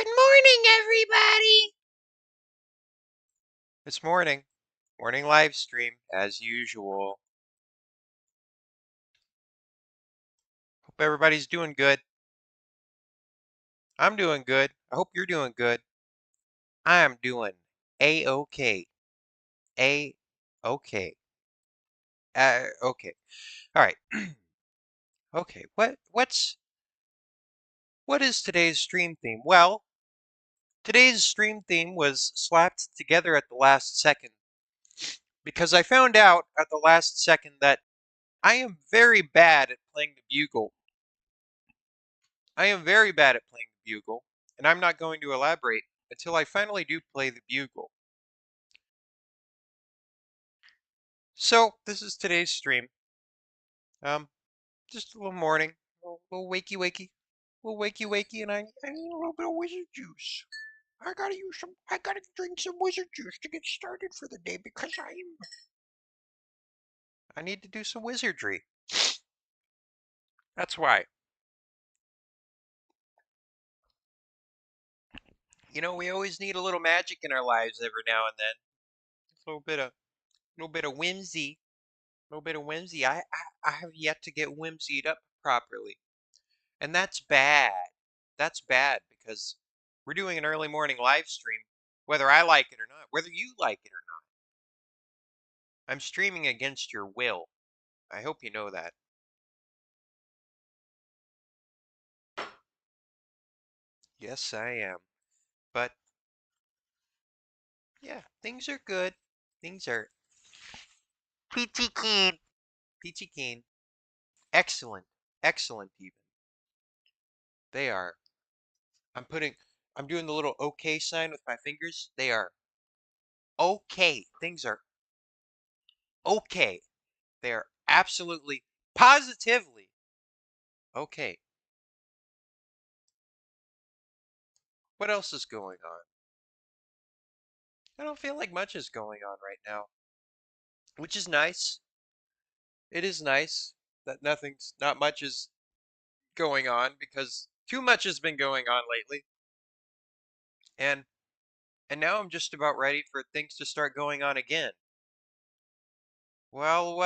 Good morning, everybody. It's morning. Morning live stream, as usual. Hope everybody's doing good. I'm doing good. I hope you're doing good. I am doing A-OK. A-OK. Okay. All right. Okay. What is today's stream theme? Well, today's stream theme was slapped together at the last second because I found out at the last second that I am very bad at playing the bugle. I am very bad at playing the bugle, and I'm not going to elaborate until I finally do play the bugle. So, this is today's stream. Just a little morning, little wakey wakey, and I need a little bit of wizard juice. I gotta drink some wizard juice to get started for the day because I need to do some wizardry. That's why. You know, we always need a little magic in our lives every now and then. A little bit of whimsy. A little bit of whimsy. I have yet to get whimsied up properly. And that's bad. That's bad because we're doing an early morning live stream, whether I like it or not, whether you like it or not. I'm streaming against your will. I hope you know that. Yes, I am. But yeah, things are good. Things are peachy keen. Peachy keen. Excellent. Excellent even. They are. I'm putting I'm doing the little okay sign with my fingers. They are okay. Things are okay. They are absolutely, positively okay. What else is going on? I don't feel like much is going on right now, which is nice. It is nice that not much is going on because too much has been going on lately. And and now I'm just about ready for things to start going on again. Well,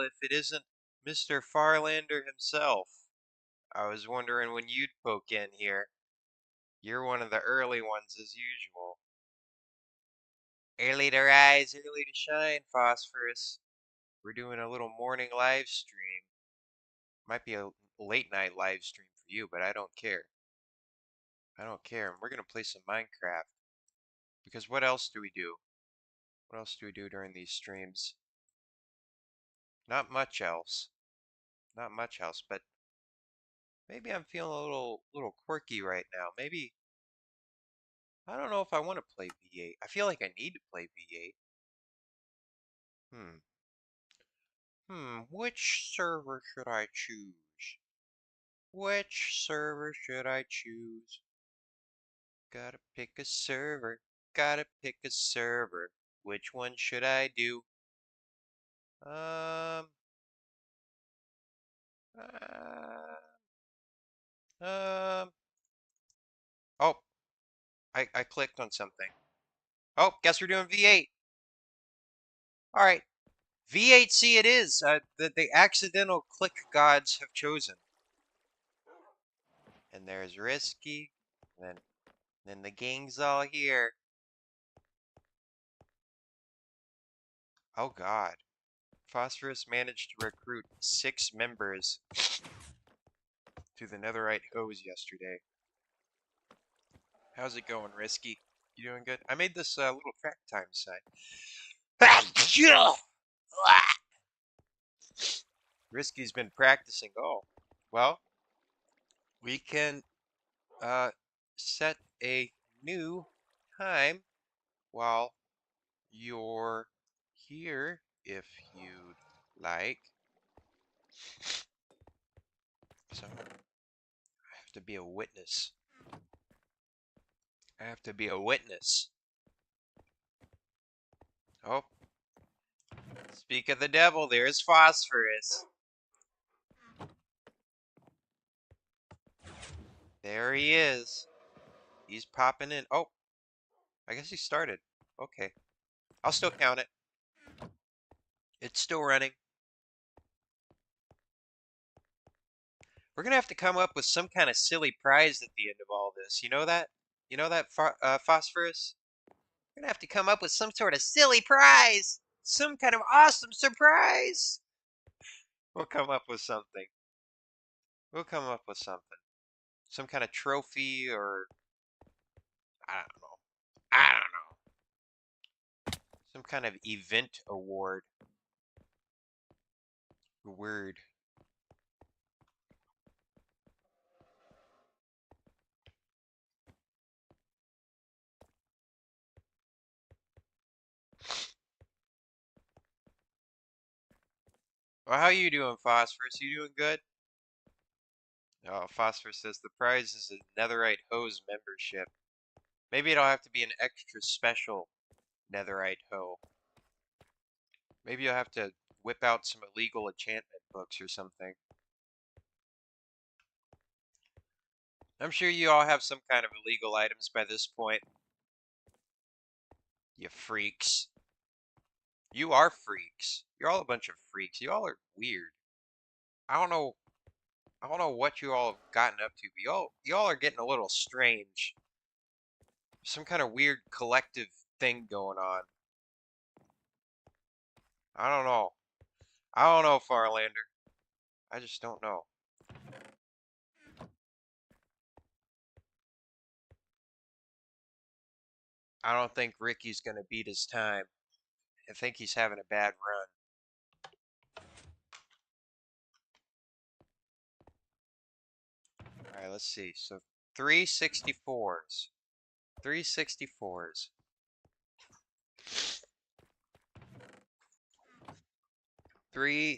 if it isn't Mr. Farlander himself. I was wondering when you'd poke in here. You're one of the early ones as usual. Early to rise, early to shine, Phosphorus. We're doing a little morning live stream. Might be a late night live stream for you, but I don't care. I don't care. And we're going to play some Minecraft. Because what else do we do? What else do we do during these streams? Not much else. Not much else, but maybe I'm feeling a little quirky right now. Maybe I don't know if I want to play V8. I feel like I need to play V8. Hmm. Which server should I choose? Which server should I choose? Gotta pick a server. Gotta pick a server. Which one should I do? Um, uh, um, oh, I clicked on something. Oh, guess we're doing V8. All right, V8C it is. The accidental click gods have chosen. And there's Risky. Then the gang's all here. Oh God. Phosphorus managed to recruit 6 members to the Netherite hose yesterday. How's it going, Risky? You doing good? I made this little track time sign. Risky's been practicing. Oh, well, we can set a new time while you're here, if you'd like. So, I have to be a witness. I have to be a witness. Oh, speak of the devil, there's Phosphorus. There he is. He's popping in. Oh, I guess he started. Okay. I'll still count it. It's still running. We're gonna have to come up with some kind of silly prize at the end of all this. You know that? You know that, Phosphorus? We're gonna have to come up with some sort of silly prize. Some kind of awesome surprise. We'll come up with something. We'll come up with something. Some kind of trophy or I don't know. I don't know. Some kind of event award. Word. Well, how you doing, Phosphorus? You doing good? Oh, Phosphorus says the prize is a Netherite Hose membership. Maybe it'll have to be an extra special Netherite hoe. Maybe you'll have to whip out some illegal enchantment books or something. I'm sure you all have some kind of illegal items by this point. You freaks. You are freaks. You're all a bunch of freaks. You all are weird. I don't know. I don't know what you all have gotten up to, but y'all are getting a little strange. Some kind of weird collective thing going on. I don't know. I don't know, Farlander. I just don't know. I don't think Ricky's gonna beat his time. I think he's having a bad run. All right, let's see. So 364s. 364s.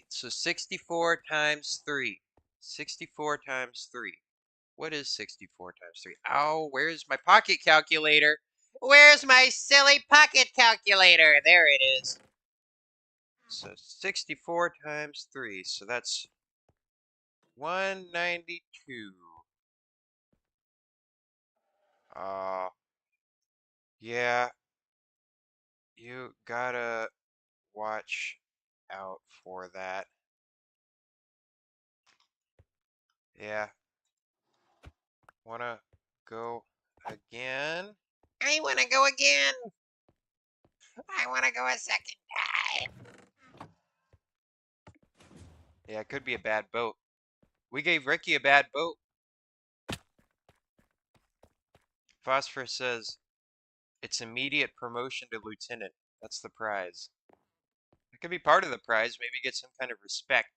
So 64 times 3. 64 times 3. What is 64 times 3? Oh, where's my pocket calculator? Where's my silly pocket calculator? There it is. So 64 times 3. So that's 192. Yeah, you gotta watch out for that. Yeah, wanna go again? I wanna go again. I wanna go a second time. Yeah, it could be a bad boat. We gave Ricky a bad boat. Phosphorus says it's immediate promotion to lieutenant. That's the prize. It could be part of the prize. Maybe get some kind of respect.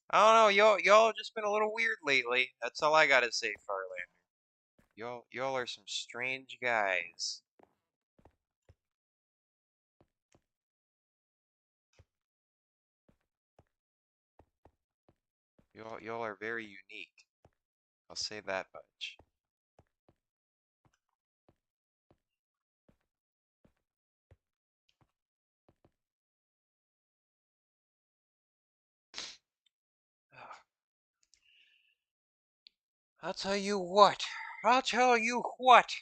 I don't know. Y'all just been a little weird lately. That's all I gotta say, Farlander. Y'all are some strange guys. Y'all are very unique. I'll say that much. I'll tell you what. I'll tell you what.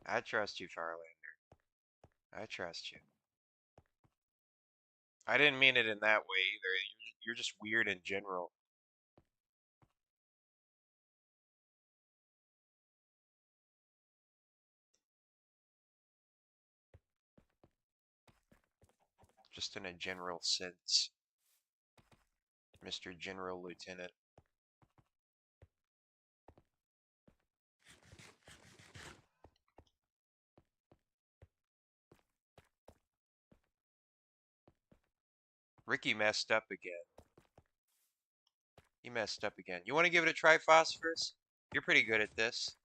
I trust you, Farlander. I trust you. I didn't mean it in that way either. You're just weird in general. Just in a general sense, Mr. General Lieutenant. Ricky messed up again. He messed up again. You want to give it a try, Phosphorus? You're pretty good at this.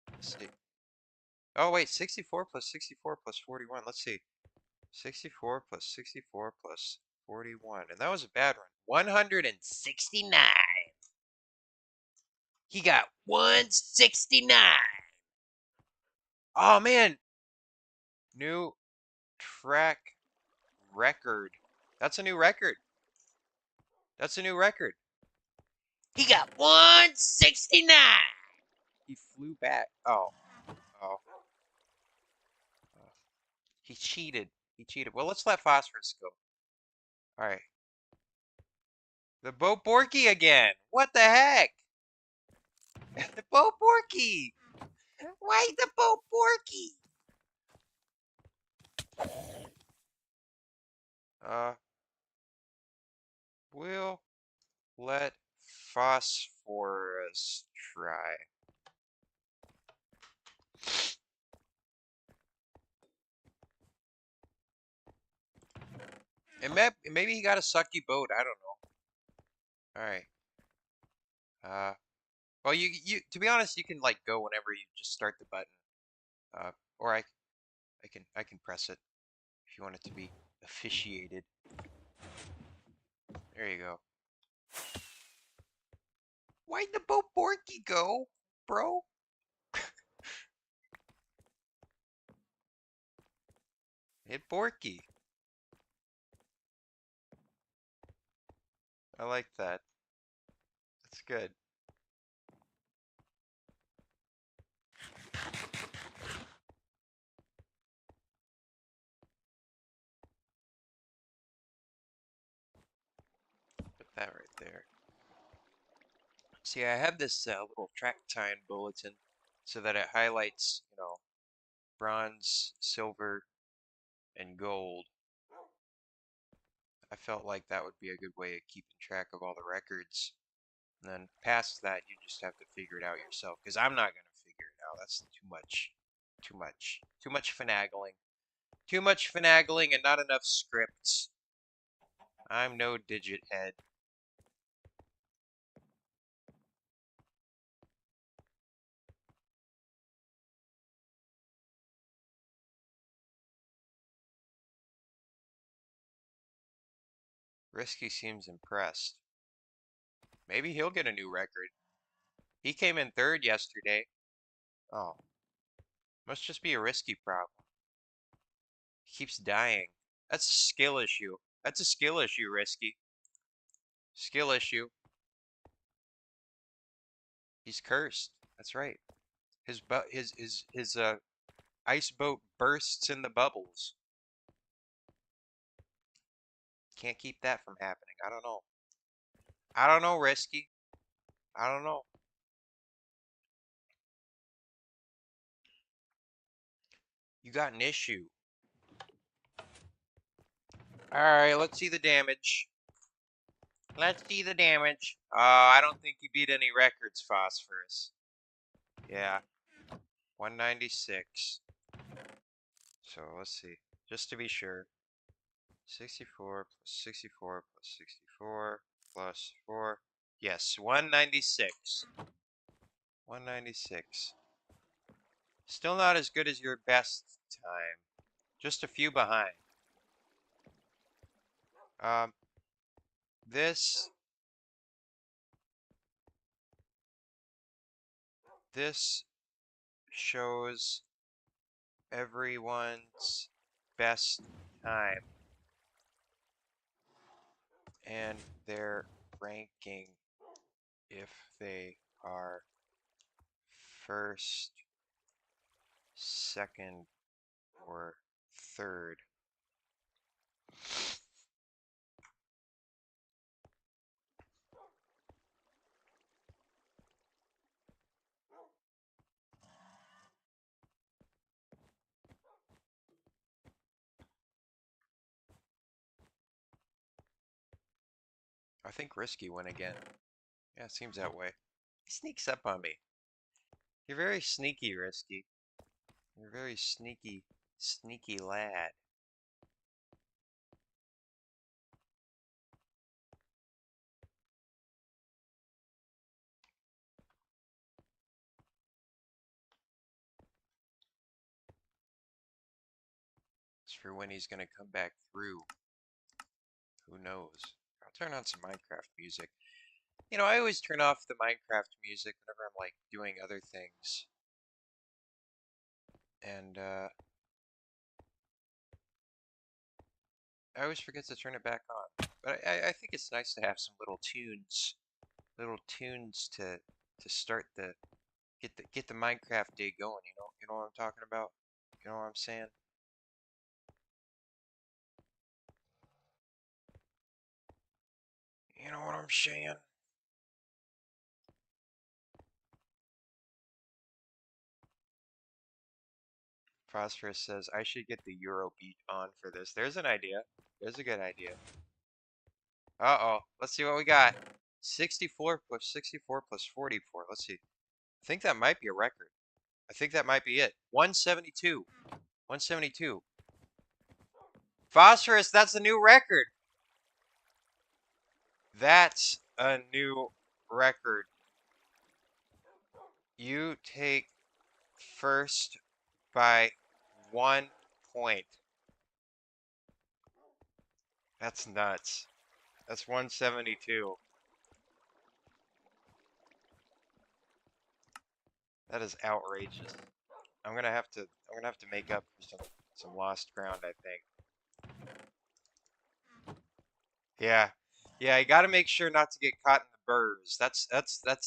Let's see. Oh, wait, 64 plus 64 plus 41. Let's see. 64 plus 64 plus 41. And that was a bad one. 169. He got 169. Oh, man. New track record. That's a new record. That's a new record. He got 169. He flew back. Oh. Oh. Oh. He cheated. He cheated. Well, let's let Phosphorus go. All right. The Bo Borky again. What the heck? The Bo Borky. Why the Bo Borky? We'll let Phosphorus try. And maybe he got a sucky boat. I don't know. All right. Well, you to be honest, you can like go whenever you just start the button. Or I can press it if you want it to be officiated. There you go. Why'd the Bo Borky go, bro? Hit Borky. I like that. That's good. Put that right there. See, I have this little track time bulletin so that it highlights, bronze, silver, and gold. I felt like that would be a good way of keeping track of all the records. And then past that, you just have to figure it out yourself. Because I'm not going to figure it out. That's too much. Too much. Too much finagling. Too much finagling and not enough scripts. I'm no digit head. Risky seems impressed. Maybe he'll get a new record. He came in third yesterday. Oh, must just be a Risky problem. He keeps dying. That's a skill issue. That's a skill issue, Risky. Skill issue. He's cursed. That's right. His ice boat bursts in the bubbles. Can't keep that from happening. I don't know. I don't know, Risky. I don't know. You got an issue. Alright, let's see the damage. Let's see the damage. I don't think you beat any records, Phosphorus. Yeah. 196. So let's see. Just to be sure. 64 plus 64 plus 64 plus 4. Yes, 196. 196. Still not as good as your best time. Just a few behind. Um, this shows everyone's best time and their ranking if they are first, second, or third. I think Risky went again. Yeah, it seems that way. He sneaks up on me. You're very sneaky, Risky. You're a very sneaky, sneaky lad. As for when he's gonna come back through, who knows? I'll turn on some Minecraft music. I always turn off the Minecraft music whenever I'm like doing other things. And I always forget to turn it back on. But I think it's nice to have some little tunes to start the get the Minecraft day going. You know what I'm talking about. You know what I'm saying? You know what I'm saying? Phosphorus says I should get the Eurobeat on for this. There's an idea. There's a good idea. Uh-oh. Let's see what we got. 64 plus 64 plus 44. Let's see. I think that might be a record. I think that might be it. 172. 172. Phosphorus, that's a new record. That's a new record. You take first by 1 point. That's nuts. That's 172. That is outrageous. I'm gonna have to make up for some lost ground, I think. Yeah. Yeah, you gotta make sure not to get caught in the burrs. That's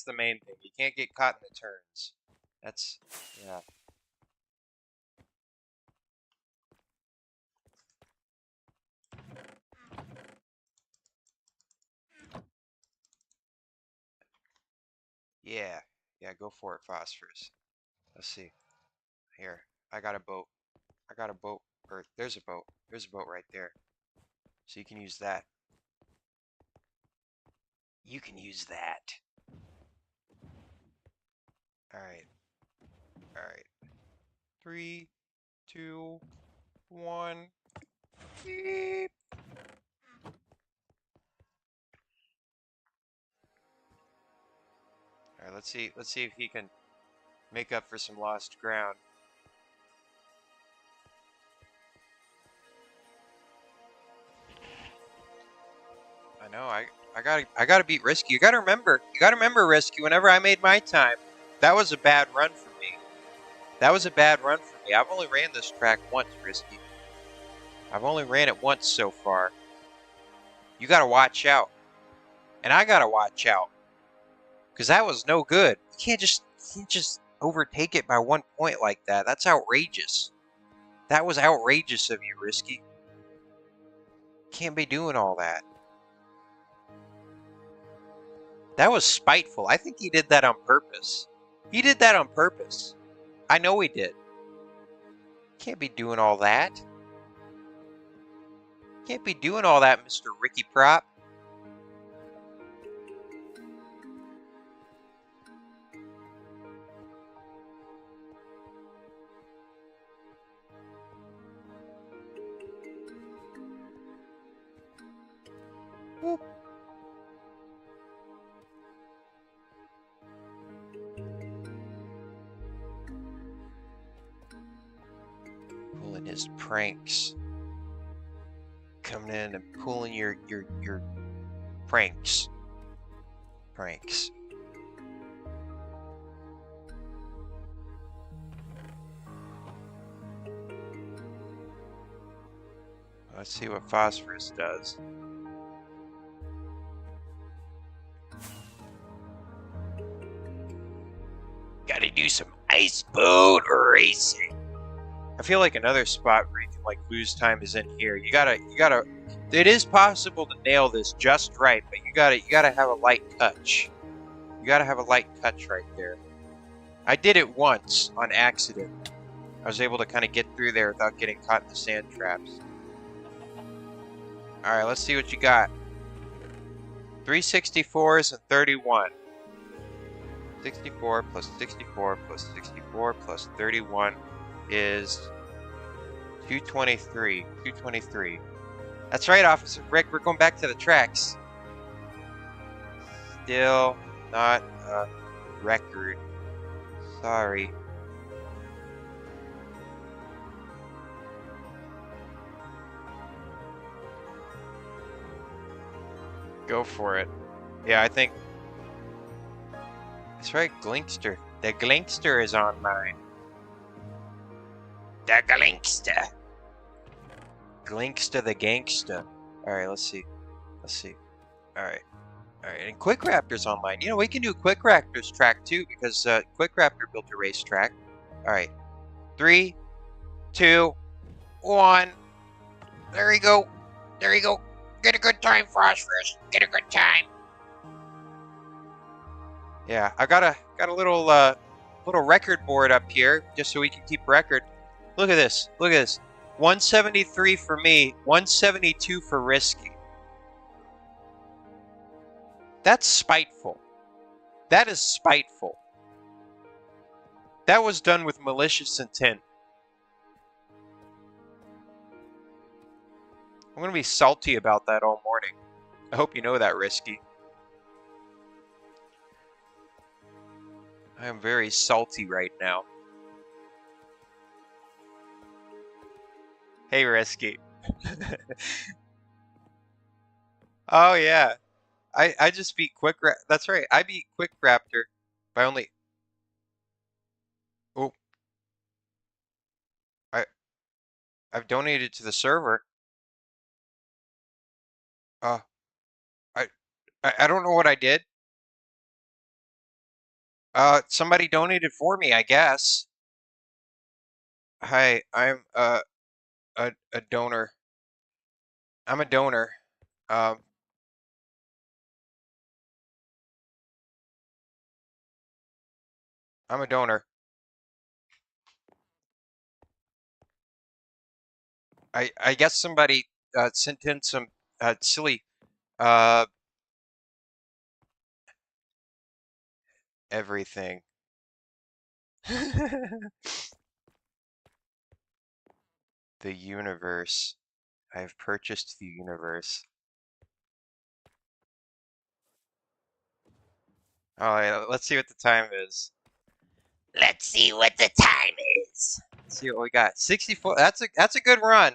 the main thing. You can't get caught in the turns. That's yeah. Yeah. Yeah, go for it, Phosphorus. Let's see. Here. I got a boat. I got a boat. Or there's a boat. There's a boat right there. So you can use that. You can use that. Alright. Alright. 3, 2, 1. Beep. Alright, let's see if he can make up for some lost ground. I know, I gotta beat Risky. You gotta remember, Risky, whenever I made my time, that was a bad run for me. That was a bad run for me. I've only ran this track once, Risky. I've only ran it once so far. You gotta watch out. And I gotta watch out. Because that was no good. You can't just overtake it by 1 point like that. That's outrageous. That was outrageous of you, Risky. Can't be doing all that. That was spiteful. I think he did that on purpose. He did that on purpose. I know he did. Can't be doing all that. Can't be doing all that, Mr. Ricky Prop. Whoop. Pulling his pranks. Coming in and pulling your pranks. Pranks. Let's see what Phosphorus does. Gotta do some ice boat racing. I feel like another spot where you can like lose time is in here. You gotta. It is possible to nail this just right, but you gotta have a light touch. You gotta have a light touch right there. I did it once on accident. I was able to kind of get through there without getting caught in the sand traps. All right, let's see what you got. 364s and 31. 64 plus 64 plus 64 plus 31 is 223. 223. That's right, Officer Rick. We're going back to the tracks. Still not a record. Sorry. Go for it. Yeah, I think... That's right, Glinkster. The Glinkster is on mine. The Glinkster. Glinkster the gangster. Alright, let's see Let's see. All right. All right. And Quick Raptor's online. You know, we can do Quick Raptor's track too because Quick Raptor built a racetrack. All right. 3, 2, 1. There you go. There you go. Get a good time, Phosphorus. Get a good time. Yeah, I got a little little record board up here just so we can keep record. Look at this. Look at this. 173 for me, 172 for Risky. That's spiteful. That is spiteful. That was done with malicious intent. I'm going to be salty about that all morning. I hope you know that, Risky. I am very salty right now. Hey, Risky. Oh, yeah. I just beat That's right. I beat Quick Raptor by only... Oh. I've donated to the server. I don't know what I did. Somebody donated for me, I guess. Hi, I'm a donor. I'm a donor. Um, I'm a donor. I guess somebody sent in some silly everything. The universe. I have purchased the universe. All right, let's see what the time is. Let's see what the time is. Let's see what we got. 64. That's a good run.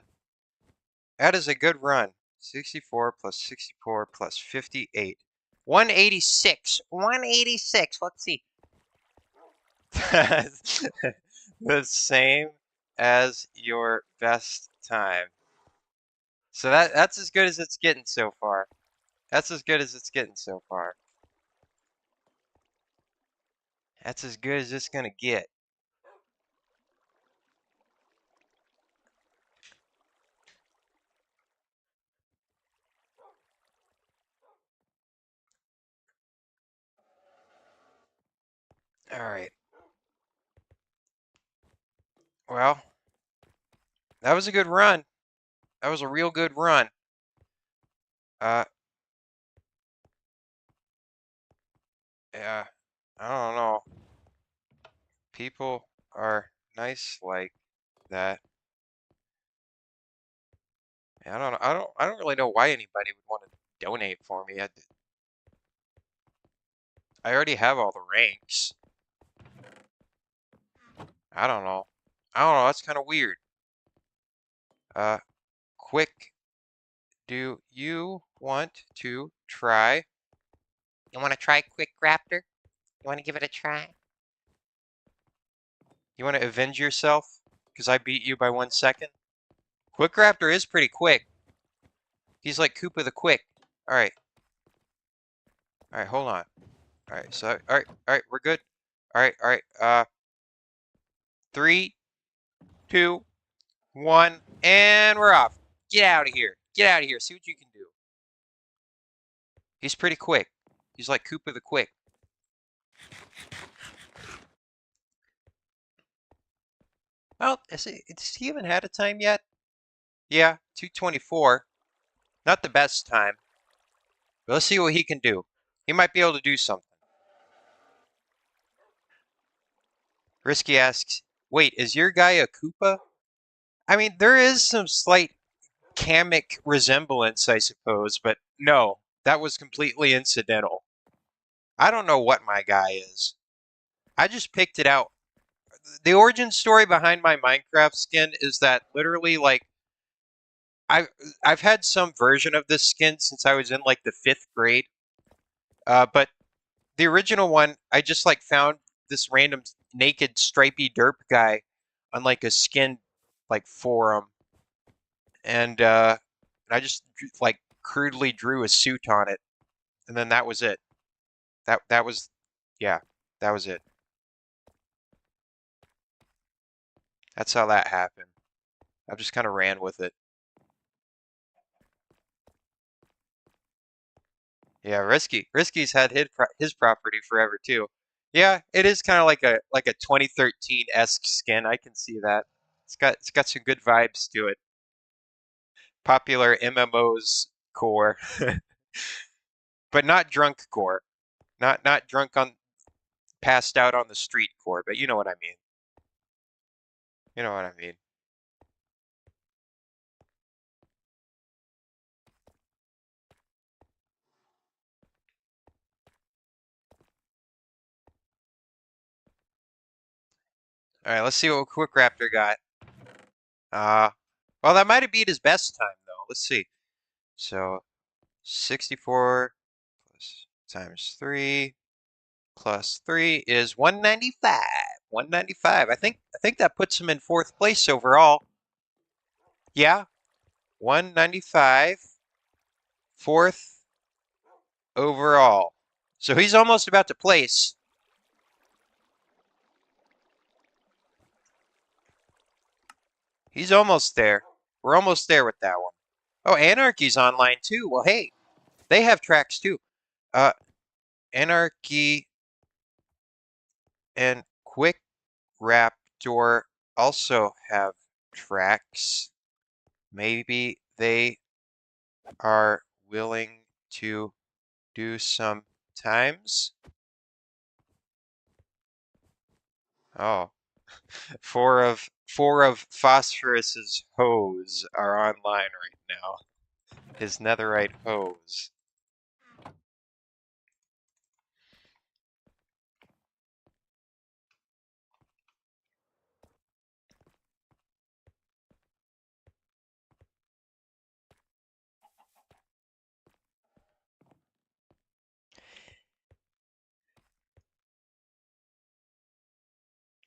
That is a good run. 64 plus 64 plus 58. 186. 186. Let's see. The same as your best time. So that's as good as it's getting so far. That's as good as it's getting so far. That's as good as it's gonna get. All right. Well, that was a good run. That was a real good run. Yeah, I don't know. People are nice like that. I don't know. I don't really know why anybody would want to donate for me. I already have all the ranks. I don't know. I don't know. That's kind of weird. Quick. Do you want to try? You want to try Quick Raptor? You want to give it a try? You want to avenge yourself? Because I beat you by 1 second? Quick Raptor is pretty quick. He's like Koopa the Quick. Alright. Alright, hold on. Alright, so, alright, we're good. Alright, 3, 2, 1, and we're off. Get out of here. Get out of here. See what you can do. He's pretty quick. He's like Koopa the Quick. Well, has he even had a time yet? Yeah, 2:24. Not the best time. But let's see what he can do. He might be able to do something. Risky asks, wait, is your guy a Koopa? I mean, there is some slight Kamek resemblance, I suppose, but no, that was completely incidental. I don't know what my guy is. I just picked it out. The origin story behind my Minecraft skin is that literally, like, I've had some version of this skin since I was in like the 5th grade. But the original one, I just like found this random naked stripy derp guy on like a skin like forum, and I just like crudely drew a suit on it, and then that was it. That was, yeah, that was it. That's how that happened. I just kind of ran with it. Yeah, Risky. Risky's had his property forever too. Yeah, it is kind of like a 2013-esque skin. I can see that. It's got some good vibes to it. Popular MMOs core, but not drunk core. Not drunk on passed out on the street core, but you know what I mean. You know what I mean. All right, let's see what Quick Raptor got. Well, that might have beat his best time though. Let's see. So 64 plus times 3 plus 3 is 195. 195. I think that puts him in 4th place overall. Yeah, 195. 4th overall. So he's almost about to place. He's almost there. We're almost there with that one. Oh, Anarchy's online too. Well, hey, they have tracks too. Anarchy and Quick Raptor also have tracks. Maybe they are willing to do some times. Oh, four of Phosphorus's hose are online right now. His netherite hose.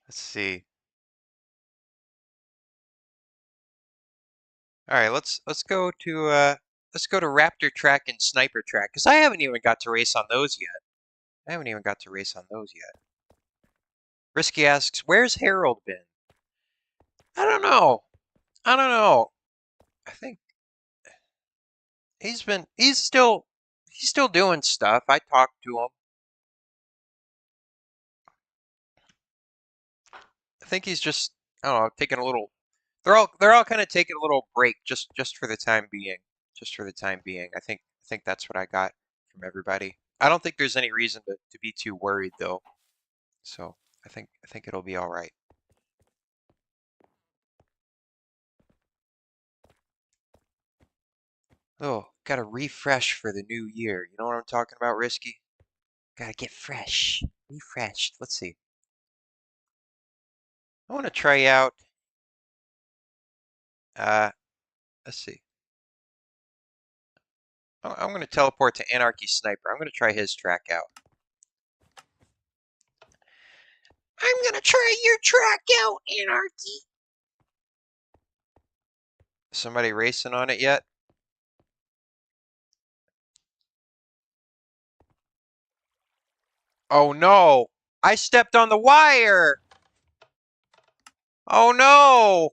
Let's see. All right, let's go to Raptor Track and Sniper Track because I haven't even got to race on those yet. I haven't even got to race on those yet. Risky asks, "Where's Harold been?" I don't know. I don't know. I think he's still doing stuff. I talked to him. I think he's just, I don't know, taking a little. They're all kind of taking a little break just for the time being. Just for the time being. I think that's what I got from everybody. I don't think there's any reason to be too worried though. So I think it'll be all right. Oh, gotta refresh for the new year. You know what I'm talking about, Risky? Gotta get fresh. Refreshed. Let's see. I want to try out, uh, let's see. I'm going to teleport to Anarchy Sniper. I'm going to try his track out. I'm going to try your track out, Anarchy. Somebody racing on it yet? Oh no! I stepped on the wire! Oh no!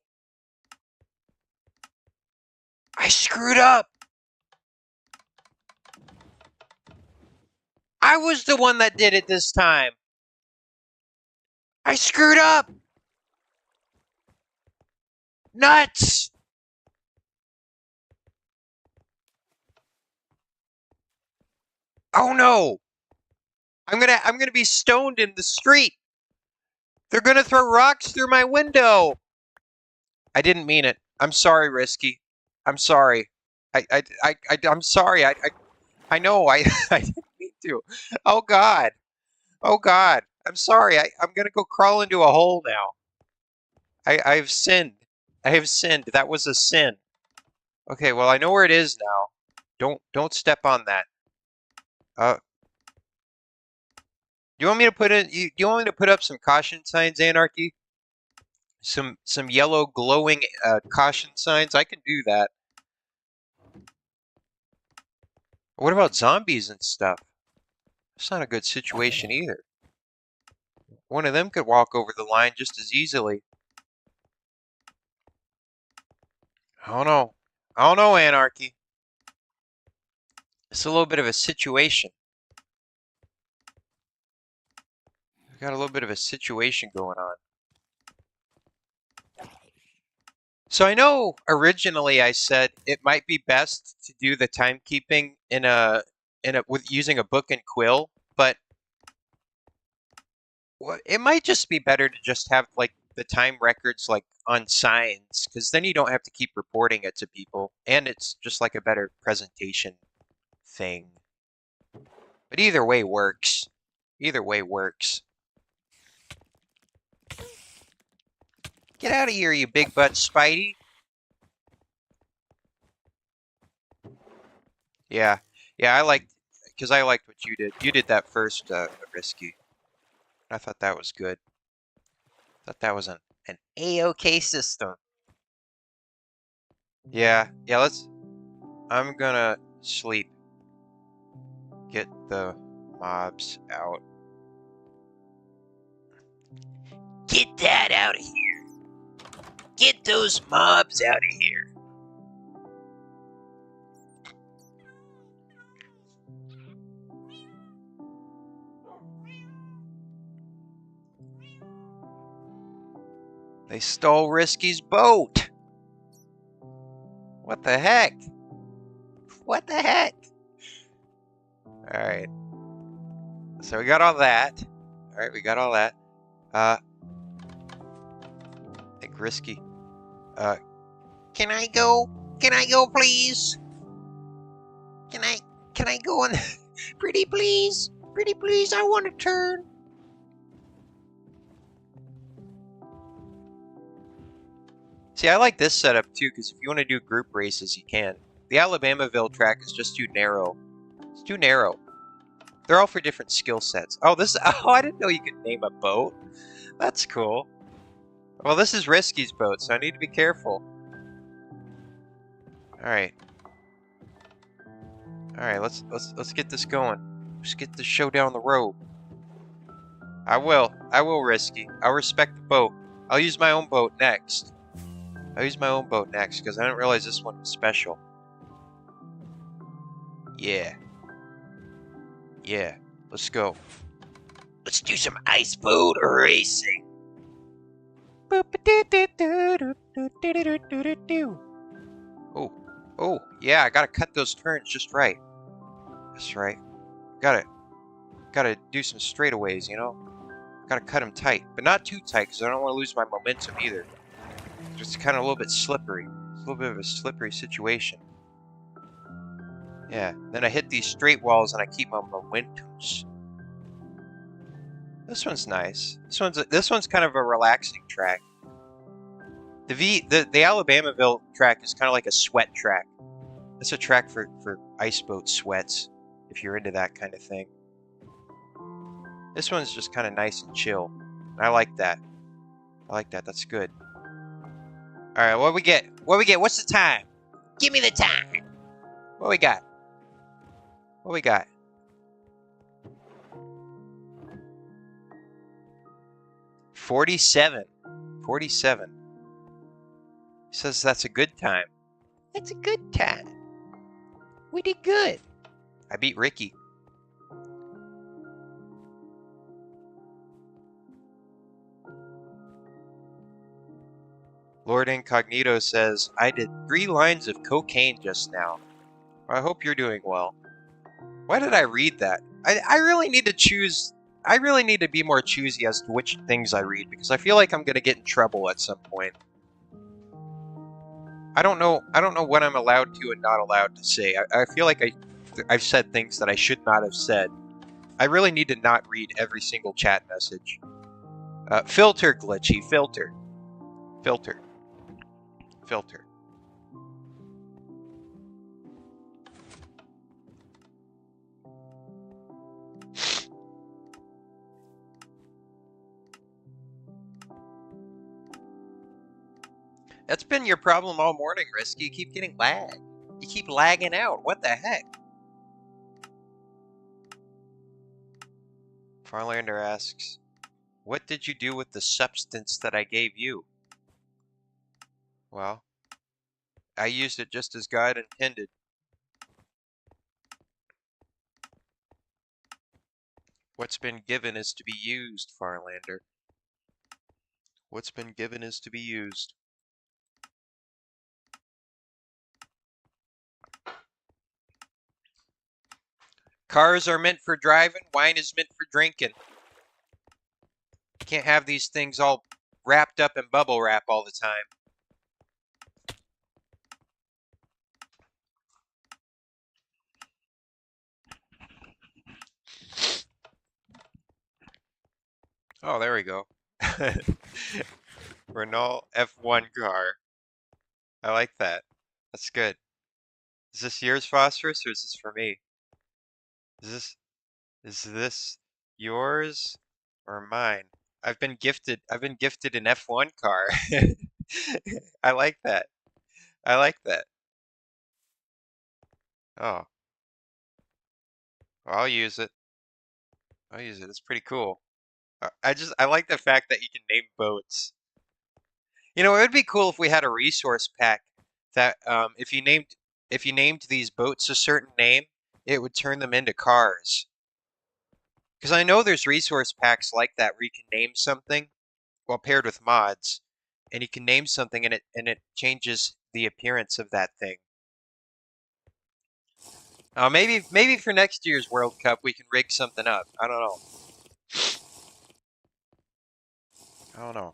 I screwed up! I was the one that did it this time! I screwed up! Nuts! Oh no! I'm gonna be stoned in the street! They're gonna throw rocks through my window! I didn't mean it. I'm sorry, Risky. I'm sorry. I'm sorry. I know. I didn't mean to. Oh God. Oh God. I'm sorry. I'm gonna go crawl into a hole now. I've sinned. I have sinned. That was a sin. Okay. Well, I know where it is now. Don't step on that. Uh. Do you want me to put in? Do you want me to put up some caution signs, Anarchy? Some yellow glowing caution signs. I can do that. What about zombies and stuff? It's not a good situation either. One of them could walk over the line just as easily. I don't know. I don't know, Anarchy. It's a little bit of a situation. We've got a little bit of a situation going on. So I know originally I said it might be best to do the timekeeping with using a book and quill, but it might just be better to just have like the time records like on signs, because then you don't have to keep reporting it to people, and it's just like a better presentation thing. But either way works. Either way works. Get out of here, you big butt Spidey. Yeah, yeah, because I liked what you did. You did that first, Risky. I thought that was good. I thought that was an A-OK system. Yeah, I'm gonna sleep. Get the mobs out. Get that out of here. Get those mobs out of here. They stole Risky's boat. What the heck? What the heck? Alright. So we got all that. Alright, we got all that. I think Risky. Can I go? Can I go, please? Can I go on? Pretty please? Pretty please, I want to turn. See, I like this setup too, because if you want to do group races, you can. The Alabamaville track is just too narrow. It's too narrow. They're all for different skill sets. Oh, I didn't know you could name a boat. That's cool. Well, this is Risky's boat, so I need to be careful. Alright. Alright, let's get this going. Let's get this show down the road. I will, Risky. I'll respect the boat. I'll use my own boat next. Because I didn't realize this one was special. Yeah. Yeah, let's go. Let's do some ice boat racing. Oh, yeah, I gotta cut those turns just right. That's right. Gotta do some straightaways, you know? Gotta cut them tight, but not too tight, because I don't want to lose my momentum either. Just kind of a little bit slippery. It's a little bit of a slippery situation. Yeah, then I hit these straight walls and I keep my momentums. This one's nice. This one's kind of a relaxing track. The Alabamaville track is kind of like a sweat track. It's a track for ice boat sweats, if you're into that kind of thing. This one's just kind of nice and chill. I like that. That's good. All right, what we get? What's the time? Give me the time. What we got? 47. 47. He says that's a good time. That's a good time. We did good. I beat Ricky. Lord Incognito says, I did 3 lines of cocaine just now. I hope you're doing well. Why did I read that? I really need to choose. I really need to be more choosy as to which things I read, because I feel like I'm going to get in trouble at some point. I don't know what I'm allowed to and not allowed to say. I feel like I've said things that I should not have said. I really need to not read every single chat message. Filter, Glitchy, filter. Filter. Filter. That's been your problem all morning, Risky. You keep getting lag. You keep lagging out. What the heck? Farlander asks, what did you do with the substance that I gave you? Well, I used it just as God intended. What's been given is to be used, Farlander. What's been given is to be used. Cars are meant for driving, wine is meant for drinking. Can't have these things all wrapped up in bubble wrap all the time. Oh, there we go. Renault F1 car. I like that. That's good. Is this yours, Phosphorus, or is this for me? Is this yours or mine? I've been gifted an F1 car. I like that. I like that. Oh, well, I'll use it. I'll use it. It's pretty cool. I like the fact that you can name boats. You know, it would be cool if we had a resource pack that if you named these boats a certain name, it would turn them into cars. Because I know there's resource packs like that where you can name something, well, paired with mods, and you can name something and it changes the appearance of that thing. Maybe for next year's World Cup we can rig something up. I don't know. I don't know.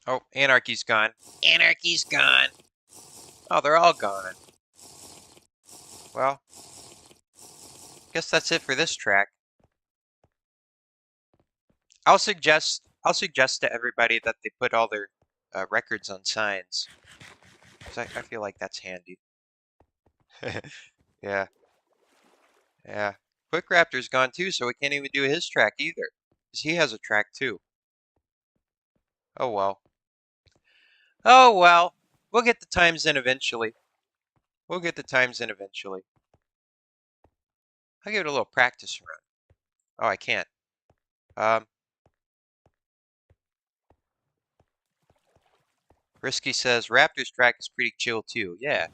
Oh, Anarchy's gone. Anarchy's gone. Oh, they're all gone. Well, guess that's it for this track. I'll suggest to everybody that they put all their records on signs, because I feel like that's handy. Yeah, yeah. Quick Raptor's gone too, so we can't even do his track either, because he has a track too. Oh well. Oh well. We'll get the times in eventually. We'll get the times in eventually. I'll give it a little practice run. Oh, I can't. Risky says Raptor's track is pretty chill too. Yeah.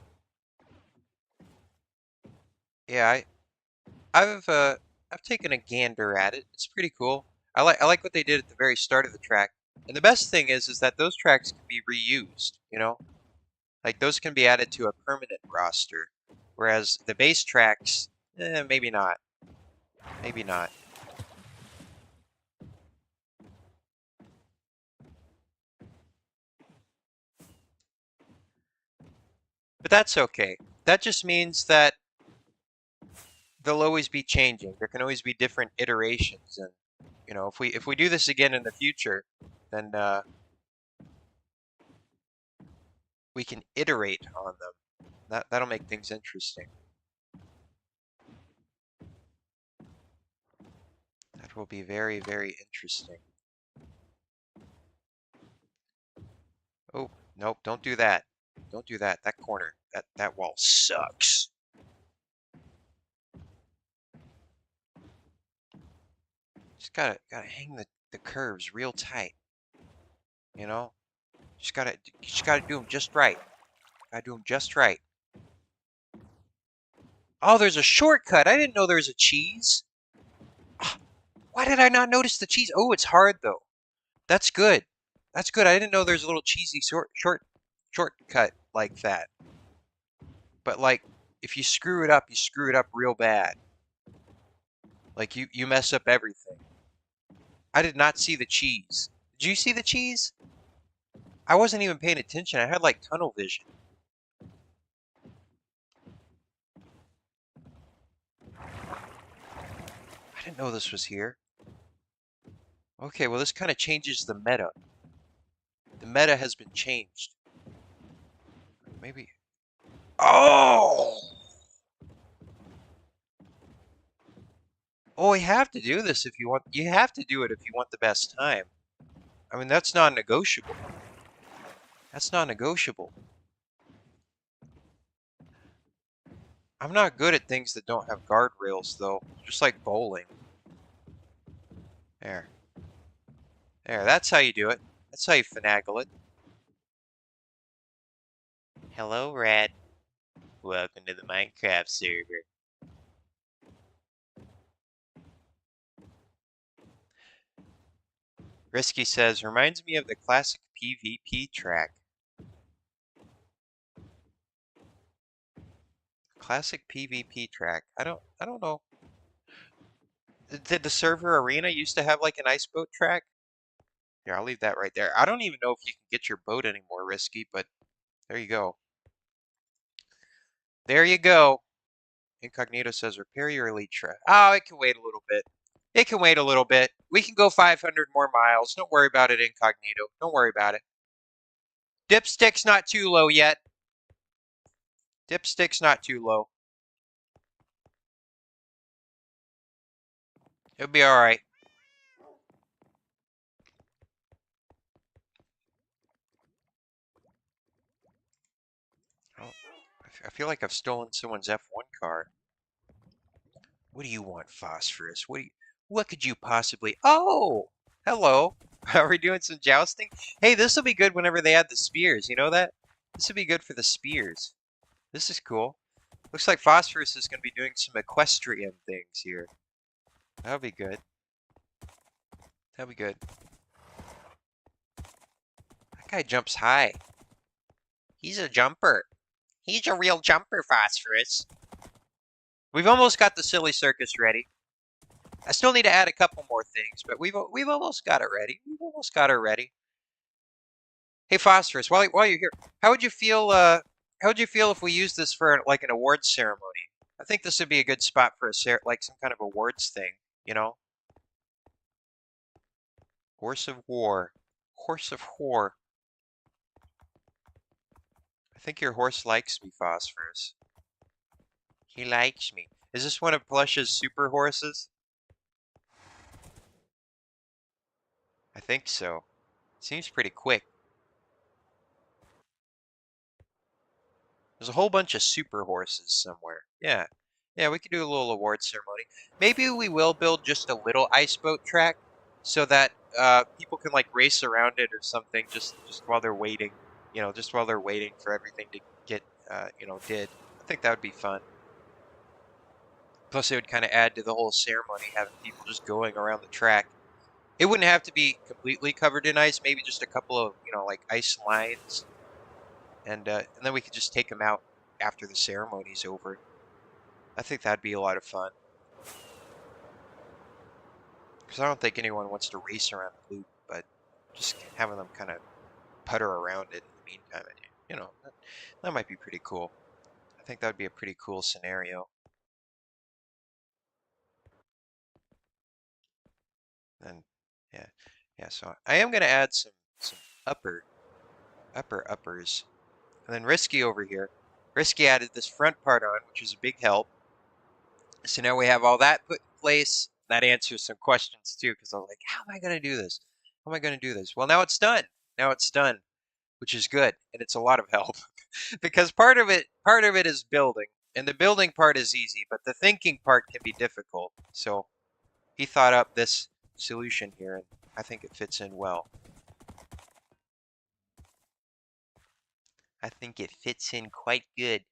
Yeah, I've taken a gander at it. It's pretty cool. I like what they did at the very start of the track. And the best thing is that those tracks can be reused, you know? Like those can be added to a permanent roster. Whereas the base tracks, maybe not. Maybe not. But that's okay. That just means that they'll always be changing. There can always be different iterations, and you know, if we do this again in the future, then we can iterate on them. That'll make things interesting. That will be very, very interesting. Oh, nope, don't do that. Don't do that. That corner, that wall sucks. Just gotta hang the curves real tight. You know? Just gotta do them just right. Gotta do them just right. Oh, there's a shortcut. I didn't know there was a cheese. Why did I not notice the cheese? Oh, it's hard though. That's good. That's good. I didn't know there's a little cheesy shortcut like that. But like, if you screw it up real bad. Like you mess up everything. I did not see the cheese. Did you see the cheese? I wasn't even paying attention. I had like tunnel vision. I didn't know this was here. Okay, well this kind of changes the meta. The meta has been changed. Maybe. Oh! Oh, you have to do this if you want. You have to do it if you want the best time. I mean, that's non-negotiable. That's non-negotiable. I'm not good at things that don't have guardrails, though. Just like bowling. There. There, that's how you do it. That's how you finagle it. Hello, Red. Welcome to the Minecraft server. Risky says, reminds me of the classic PvP track. Classic PvP track. I don't know. Did the server arena used to have like an ice boat track? Here, I'll leave that right there. I don't even know if you can get your boat anymore, Risky, but there you go. There you go. Incognito says, repair your elite track. Oh, it can wait a little bit. It can wait a little bit. We can go 500 more miles. Don't worry about it, Incognito. Don't worry about it. Dipstick's not too low yet. Dipstick's not too low. It'll be all right. Oh, I feel like I've stolen someone's F1 car. What do you want, Phosphorus? What could you possibly... Oh! Hello. Are we doing some jousting? Hey, this will be good whenever they add the spears. You know that? This will be good for the spears. This is cool. Looks like Phosphorus is going to be doing some equestrian things here. That'll be good. That'll be good. That guy jumps high. He's a jumper. He's a real jumper, Phosphorus. We've almost got the silly circus ready. I still need to add a couple more things, but we've almost got it ready. We've almost got it ready. Hey, Phosphorus, while you're here, how would you feel? How would you feel if we use this for like an awards ceremony? I think this would be a good spot for like some kind of awards thing. You know, Horse of War, Horse of War. I think your horse likes me, Phosphorus. He likes me. Is this one of Plush's super horses? I think so. Seems pretty quick. There's a whole bunch of super horses somewhere. Yeah. Yeah, we could do a little award ceremony. Maybe we will build just a little ice boat track so that people can like race around it or something just while they're waiting. You know, just while they're waiting for everything to get did. I think that would be fun. Plus it would kind of add to the whole ceremony, having people just going around the track. It wouldn't have to be completely covered in ice, maybe just a couple of, like ice lines. And then we could just take them out after the ceremony's over. I think that'd be a lot of fun. Because I don't think anyone wants to race around the loop, but just having them kind of putter around it in the meantime, that might be pretty cool. I think that would be a pretty cool scenario. And yeah, so I am going to add some uppers. And then Risky over here. Risky added this front part on, which is a big help. So now we have all that put in place. That answers some questions too, because I was like, how am I going to do this? How am I going to do this? Well, now it's done. Now it's done, which is good, and it's a lot of help because part of it is building, and the building part is easy, but the thinking part can be difficult. So he thought up this solution here, and I think it fits in well. I think it fits in quite good.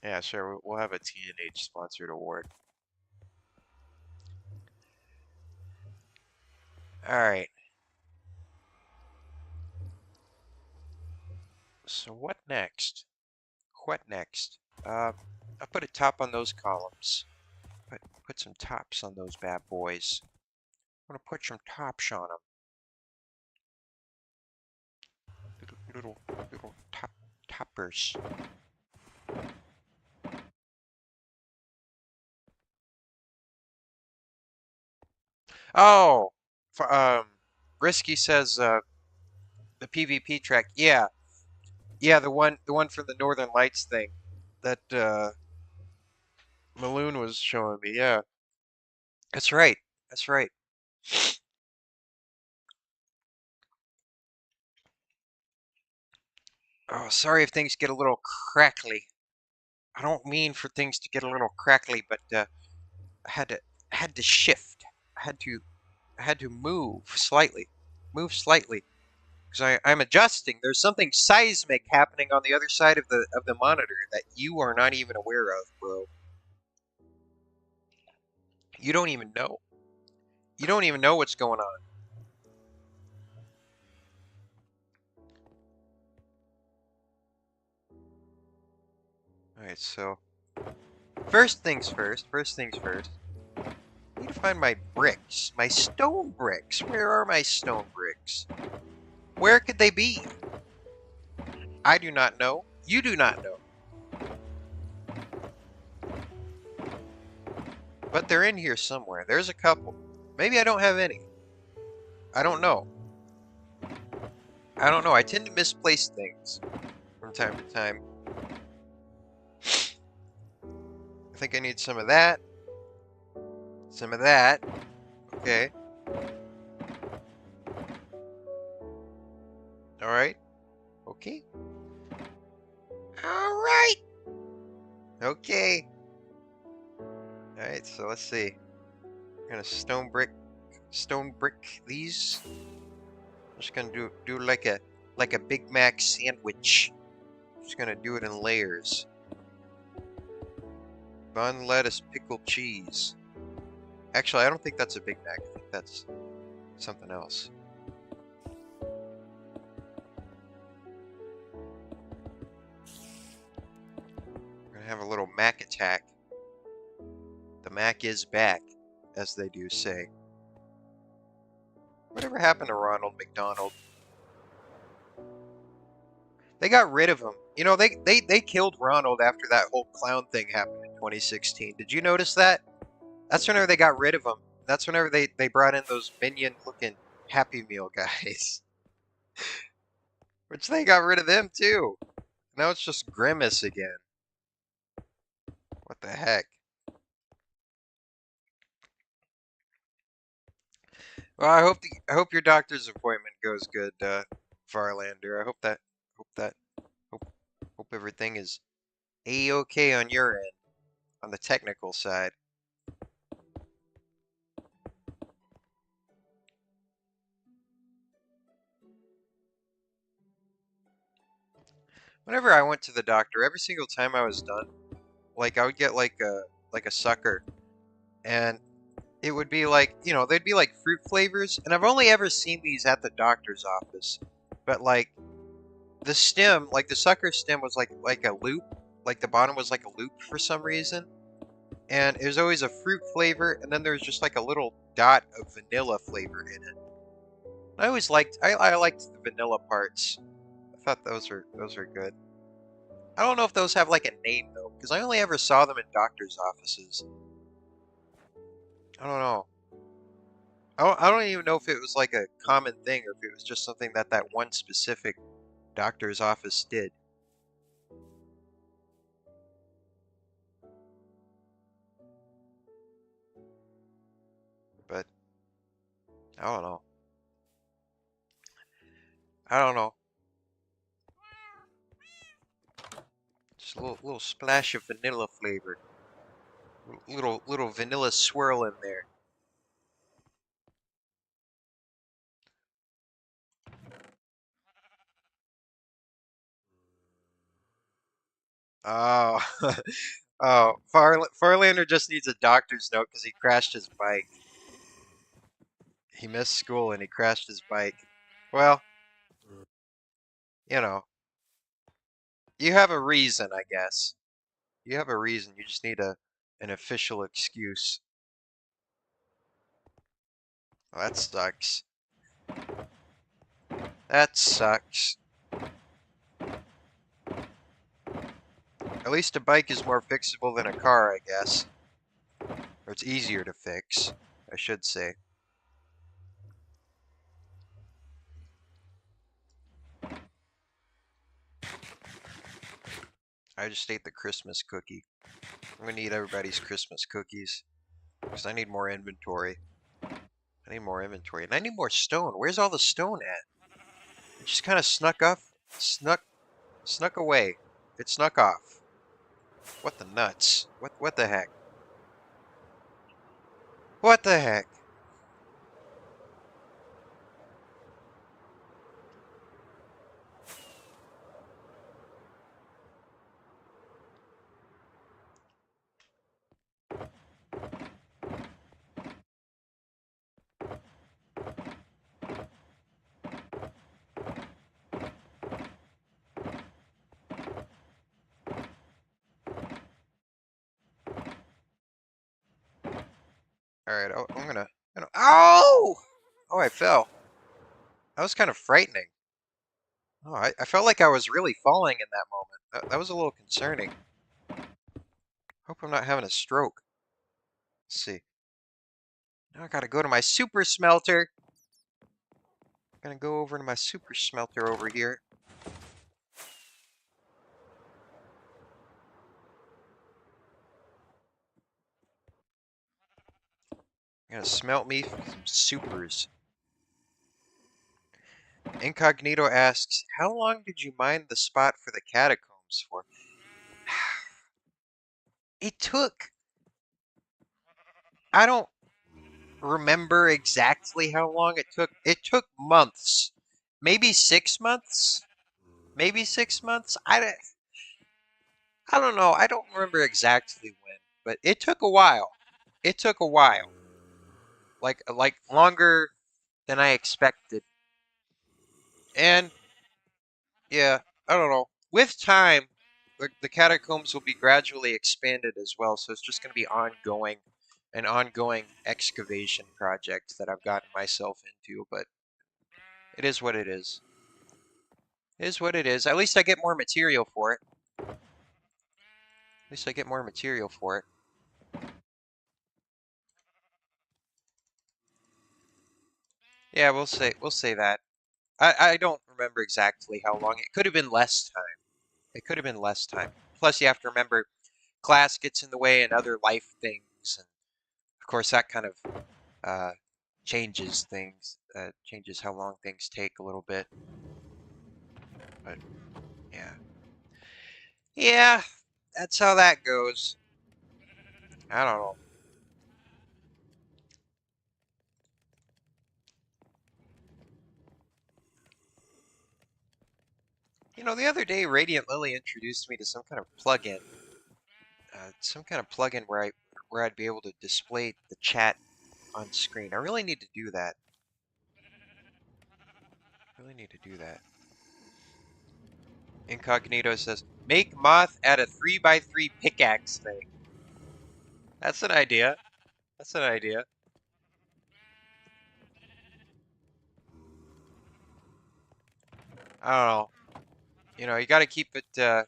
Yeah, sure. We'll have a TNH sponsored award. All right. So what next? What next? I'll put a top on those columns. Put some tops on those bad boys. I'm gonna put some tops on them. Little toppers. Oh, Risky says the PvP track. Yeah, yeah, the one for the Northern Lights thing that Maloon was showing me. Yeah, that's right. That's right. Oh, sorry if things get a little crackly. I don't mean for things to get a little crackly, but I had to shift. I had to I had to move slightly, because I'm adjusting. There's something seismic happening on the other side of the monitor that you are not even aware of, bro. You don't even know. You don't even know what's going on. All right, so first things first. First things first. I need to find my bricks, my stone bricks. Where are my stone bricks? Where could they be? I do not know. You do not know. But they're in here somewhere. There's a couple. Maybe I don't have any. I don't know. I don't know. I tend to misplace things from time to time. I think I need some of that. Some of that. Okay. All right. Okay. All right. Okay. All right. So let's see. I'm gonna stone brick these. I'm just gonna do like a Big Mac sandwich. Just gonna do it in layers. Bun, lettuce, pickle, cheese. Actually, I don't think that's a Big Mac. I think that's something else. We're gonna have a little Mac attack. The Mac is back, as they do say. Whatever happened to Ronald McDonald? They got rid of him. You know, they killed Ronald after that whole clown thing happened in 2016. Did you notice that? That's whenever they got rid of him. That's whenever they brought in those minion-looking Happy Meal guys. Which they got rid of them, too. Now it's just Grimace again. What the heck? Well, I hope your doctor's appointment goes good, Farlander. I hope hope everything is a-okay on your end, on the technical side. Whenever I went to the doctor, every single time I was done, like I would get like a sucker, and it would be like, you know, they'd be like fruit flavors, and I've only ever seen these at the doctor's office. But like the stem, like the sucker stem was like a loop, like the bottom was like a loop for some reason. And it was always a fruit flavor, and then there was just like a little dot of vanilla flavor in it. I liked the vanilla parts. I thought those are good. I don't know if those have like a name though, because I only ever saw them in doctors' offices. I don't know. I don't even know if it was like a common thing or if it was just something that that one specific doctor's office did. But I don't know. I don't know. Just a little splash of vanilla flavor. Little vanilla swirl in there. Oh, oh, Farlander just needs a doctor's note because he crashed his bike. He missed school and he crashed his bike. Well, you know, you have a reason, I guess. You have a reason. You just need a an official excuse. Well, that sucks. That sucks. At least a bike is more fixable than a car, I guess. Or it's easier to fix, I should say. I just ate the Christmas cookie. I'm gonna eat everybody's Christmas cookies. Because I need more inventory. I need more inventory. And I need more stone. Where's all the stone at? It just kind of snuck Snuck away. It snuck off. What the nuts? What the heck? What the heck? Alright, I'm gonna. Oh! Oh, I fell. That was kind of frightening. Oh, I felt like I was really falling in that moment. That was a little concerning. Hope I'm not having a stroke. Let's see. Now I gotta go to my super smelter. I'm gonna go over to my super smelter over here. I'm gonna smelt me some supers. Incognito asks, how long did you mine the spot for the catacombs for? It took, I don't remember exactly how long it took. It took months. Maybe 6 months? Maybe 6 months? I don't know. I don't remember exactly when, but it took a while. It took a while. Like longer than I expected. And yeah, I don't know. With time, the catacombs will be gradually expanded as well, so it's just going to be an ongoing excavation project that I've gotten myself into, but it is what it is. It is what it is. At least I get more material for it. At least I get more material for it. Yeah, we'll say that. I don't remember exactly how long. It could have been less time. It could have been less time. Plus, you have to remember class gets in the way and other life things, and of course that kind of uh, changes things. Changes how long things take a little bit. But yeah, yeah, that's how that goes. I don't know. You know, the other day Radiant Lily introduced me to some kind of plugin. Some kind of plugin where I'd be able to display the chat on screen. I really need to do that. Really need to do that. Incognito says, make moth at a 3x3 pickaxe thing. That's an idea. That's an idea. I don't know. You know, you got to keep it kind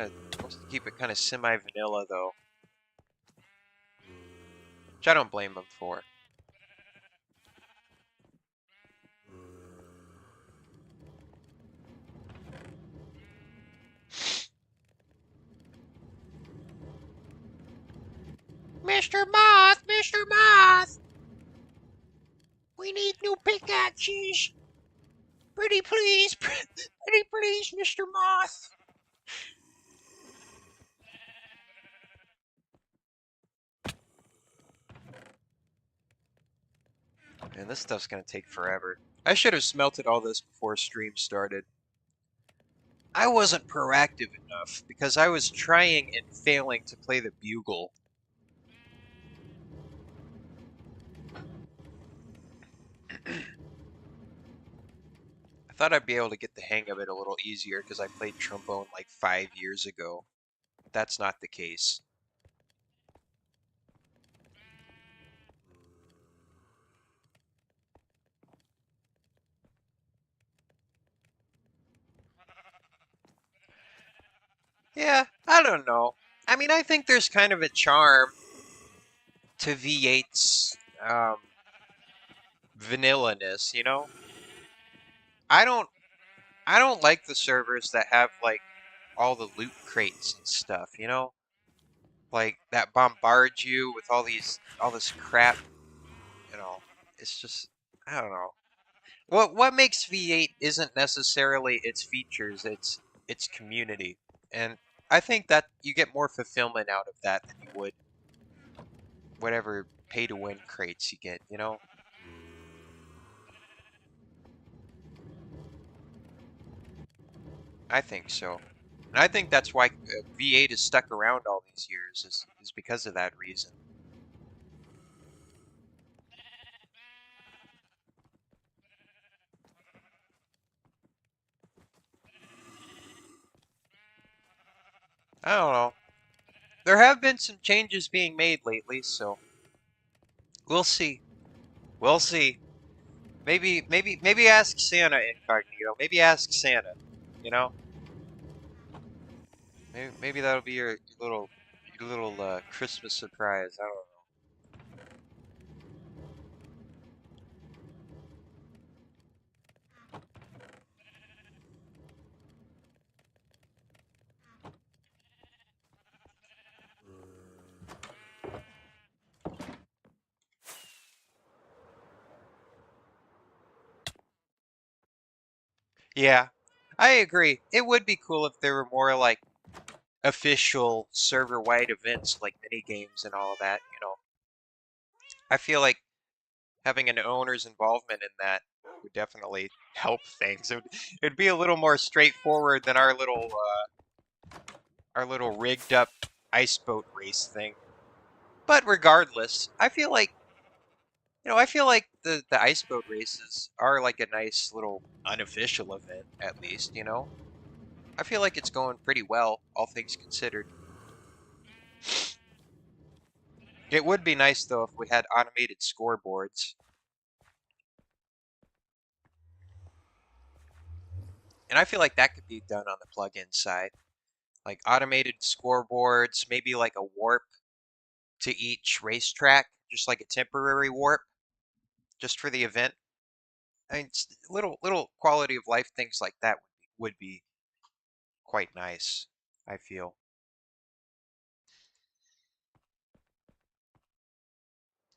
of wants to keep it kind of semi-vanilla though, which I don't blame him for. Mr. Moth, Mr. Moth, we need new pickaxes. Pretty please, pretty please, Mr. Moth. Man, this stuff's gonna take forever. I should have smelted all this before stream started. I wasn't proactive enough because I was trying and failing to play the bugle. I thought I'd be able to get the hang of it a little easier because I played trombone like 5 years ago. That's not the case. Yeah, I don't know. I mean, I think there's kind of a charm to V8's vanilla-ness, you know? I don't I don't like the servers that have like all the loot crates and stuff, you know? Like that bombard you with all this crap, you know. It's just I don't know. What makes V8 isn't necessarily its features, its community. And I think that you get more fulfillment out of that than you would whatever pay-to-win crates you get, you know? I think so. And I think that's why V8 has stuck around all these years is because of that reason. I don't know. There have been some changes being made lately, so we'll see. We'll see. Maybe ask Santa, Incognito. Maybe ask Santa. You know, maybe that'll be your little Christmas surprise. I don't know. Yeah, I agree. It would be cool if there were more like official server-wide events like mini games and all of that. I feel like having an owner's involvement in that would definitely help things. It'd be a little more straightforward than our little rigged up ice boat race thing. But regardless, I feel like the ice boat races are like a nice little unofficial event, at least. I feel like it's going pretty well, all things considered. It would be nice though if we had automated scoreboards. And I feel like that could be done on the plug-in side. Like automated scoreboards, maybe like a warp to each racetrack, just like a temporary warp, just for the event. I mean, little quality of life things like that would be quite nice, I feel.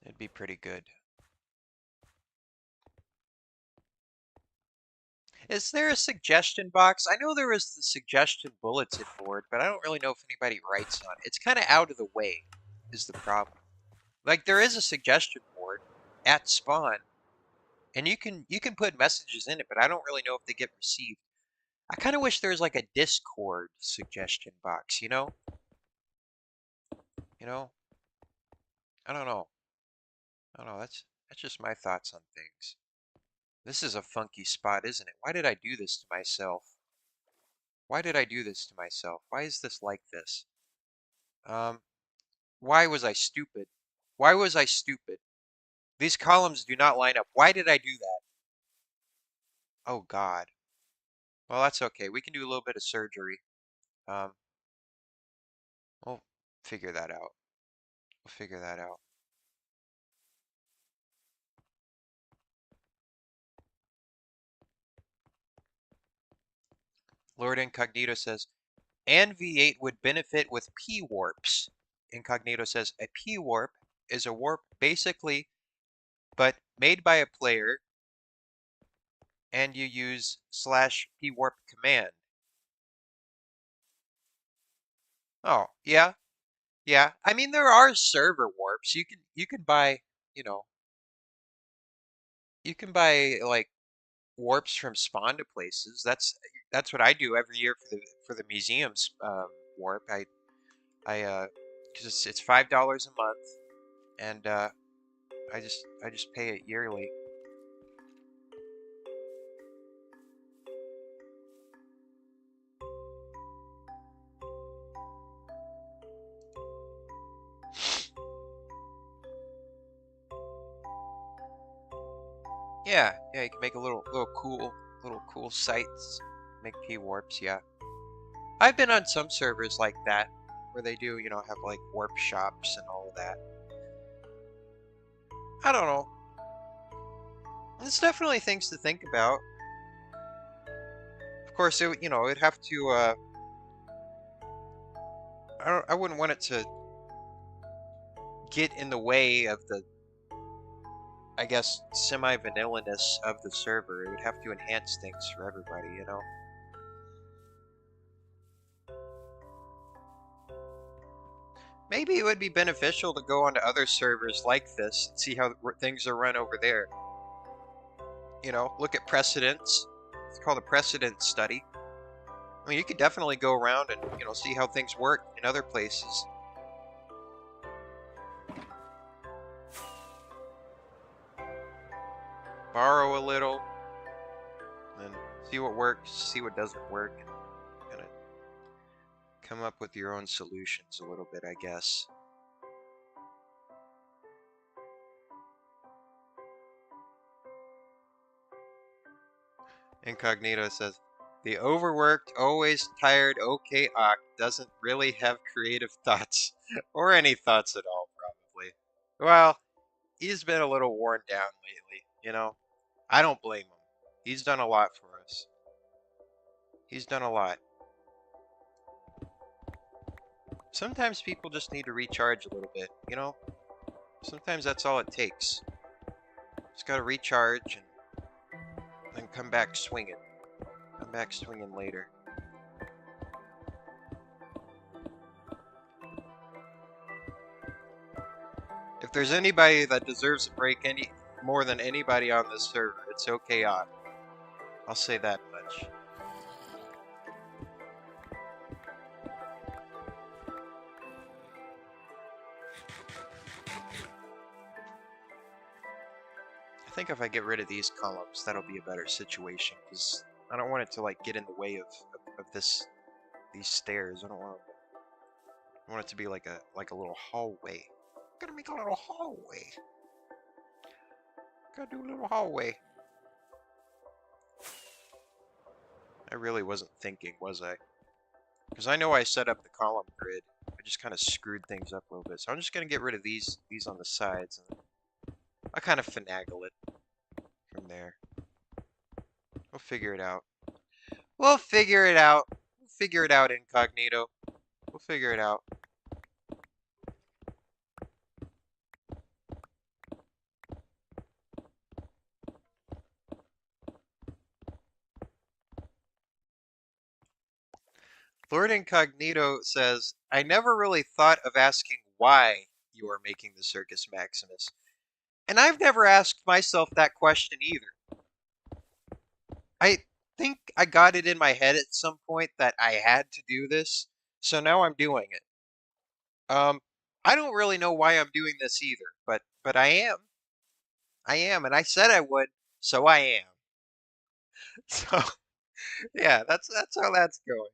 It'd be pretty good. Is there a suggestion box? I know there is the suggestion bulletin board, but I don't really know if anybody writes on it. It's kind of out of the way, is the problem. Like there is a suggestion board at spawn, and you can put messages in it, but I don't really know if they get received. I kind of wish there was like a Discord suggestion box, you know? You know? I don't know. I don't know. That's just my thoughts on things. This is a funky spot, isn't it? Why did I do this to myself? Why did I do this to myself? Why is this like this? Um, why was I stupid? Why was I stupid? These columns do not line up. Why did I do that? Oh God. Well, that's okay. We can do a little bit of surgery. Um, we'll figure that out. We'll figure that out. Lord Incognito says, and V8 would benefit with P-warps. Incognito says, a P-warp is a warp basically, but made by a player, and you use /P-warp command. Oh, yeah, yeah. I mean, there are server warps. You can buy, you know, you can buy like warps from spawn to places. That's what I do every year for the museum's warp. I because it's $5 a month, and I just pay it yearly. Yeah, yeah, you can make a little cool sites, make P warps. Yeah, I've been on some servers like that where they do, have like warp shops and all of that. I don't know. It's definitely things to think about. Of course, it'd have to. I wouldn't want it to get in the way of the, I guess, semi-vanilla-ness of the server. It would have to enhance things for everybody. Maybe it would be beneficial to go onto other servers like this and see how things are run over there. You know, look at precedents. It's called a precedent study. I mean, you could definitely go around and, you know, see how things work in other places. Borrow a little, and see what works, see what doesn't work, and kind of come up with your own solutions a little bit, I guess. Incognito says, the overworked, always tired OK Ock doesn't really have creative thoughts, or any thoughts at all, probably. Well, he's been a little worn down lately, you know? I don't blame him. He's done a lot for us. He's done a lot. Sometimes people just need to recharge a little bit, you know? Sometimes that's all it takes. Just gotta recharge and then come back swinging. Come back swinging later. If there's anybody that deserves a break any more than anybody on this server, it's OK Odd. I'll say that much. I think if I get rid of these columns, that'll be a better situation, because I don't want it to like get in the way of these stairs. I want it to be like a little hallway. Gotta make a little hallway. Gotta do a little hallway. I really wasn't thinking, was I? Because I know I set up the column grid. I just kind of screwed things up a little bit. So I'm just gonna get rid of these on the sides, and I kind of finagle it from there. We'll figure it out. We'll figure it out. We'll figure it out, Incognito. We'll figure it out. Lord Incognito says, I never really thought of asking why you are making the Circus Maximus. And I've never asked myself that question either. I think I got it in my head at some point that I had to do this, so now I'm doing it. I don't really know why I'm doing this either, but I am. I am, and I said I would, so I am. So yeah, that's how that's going.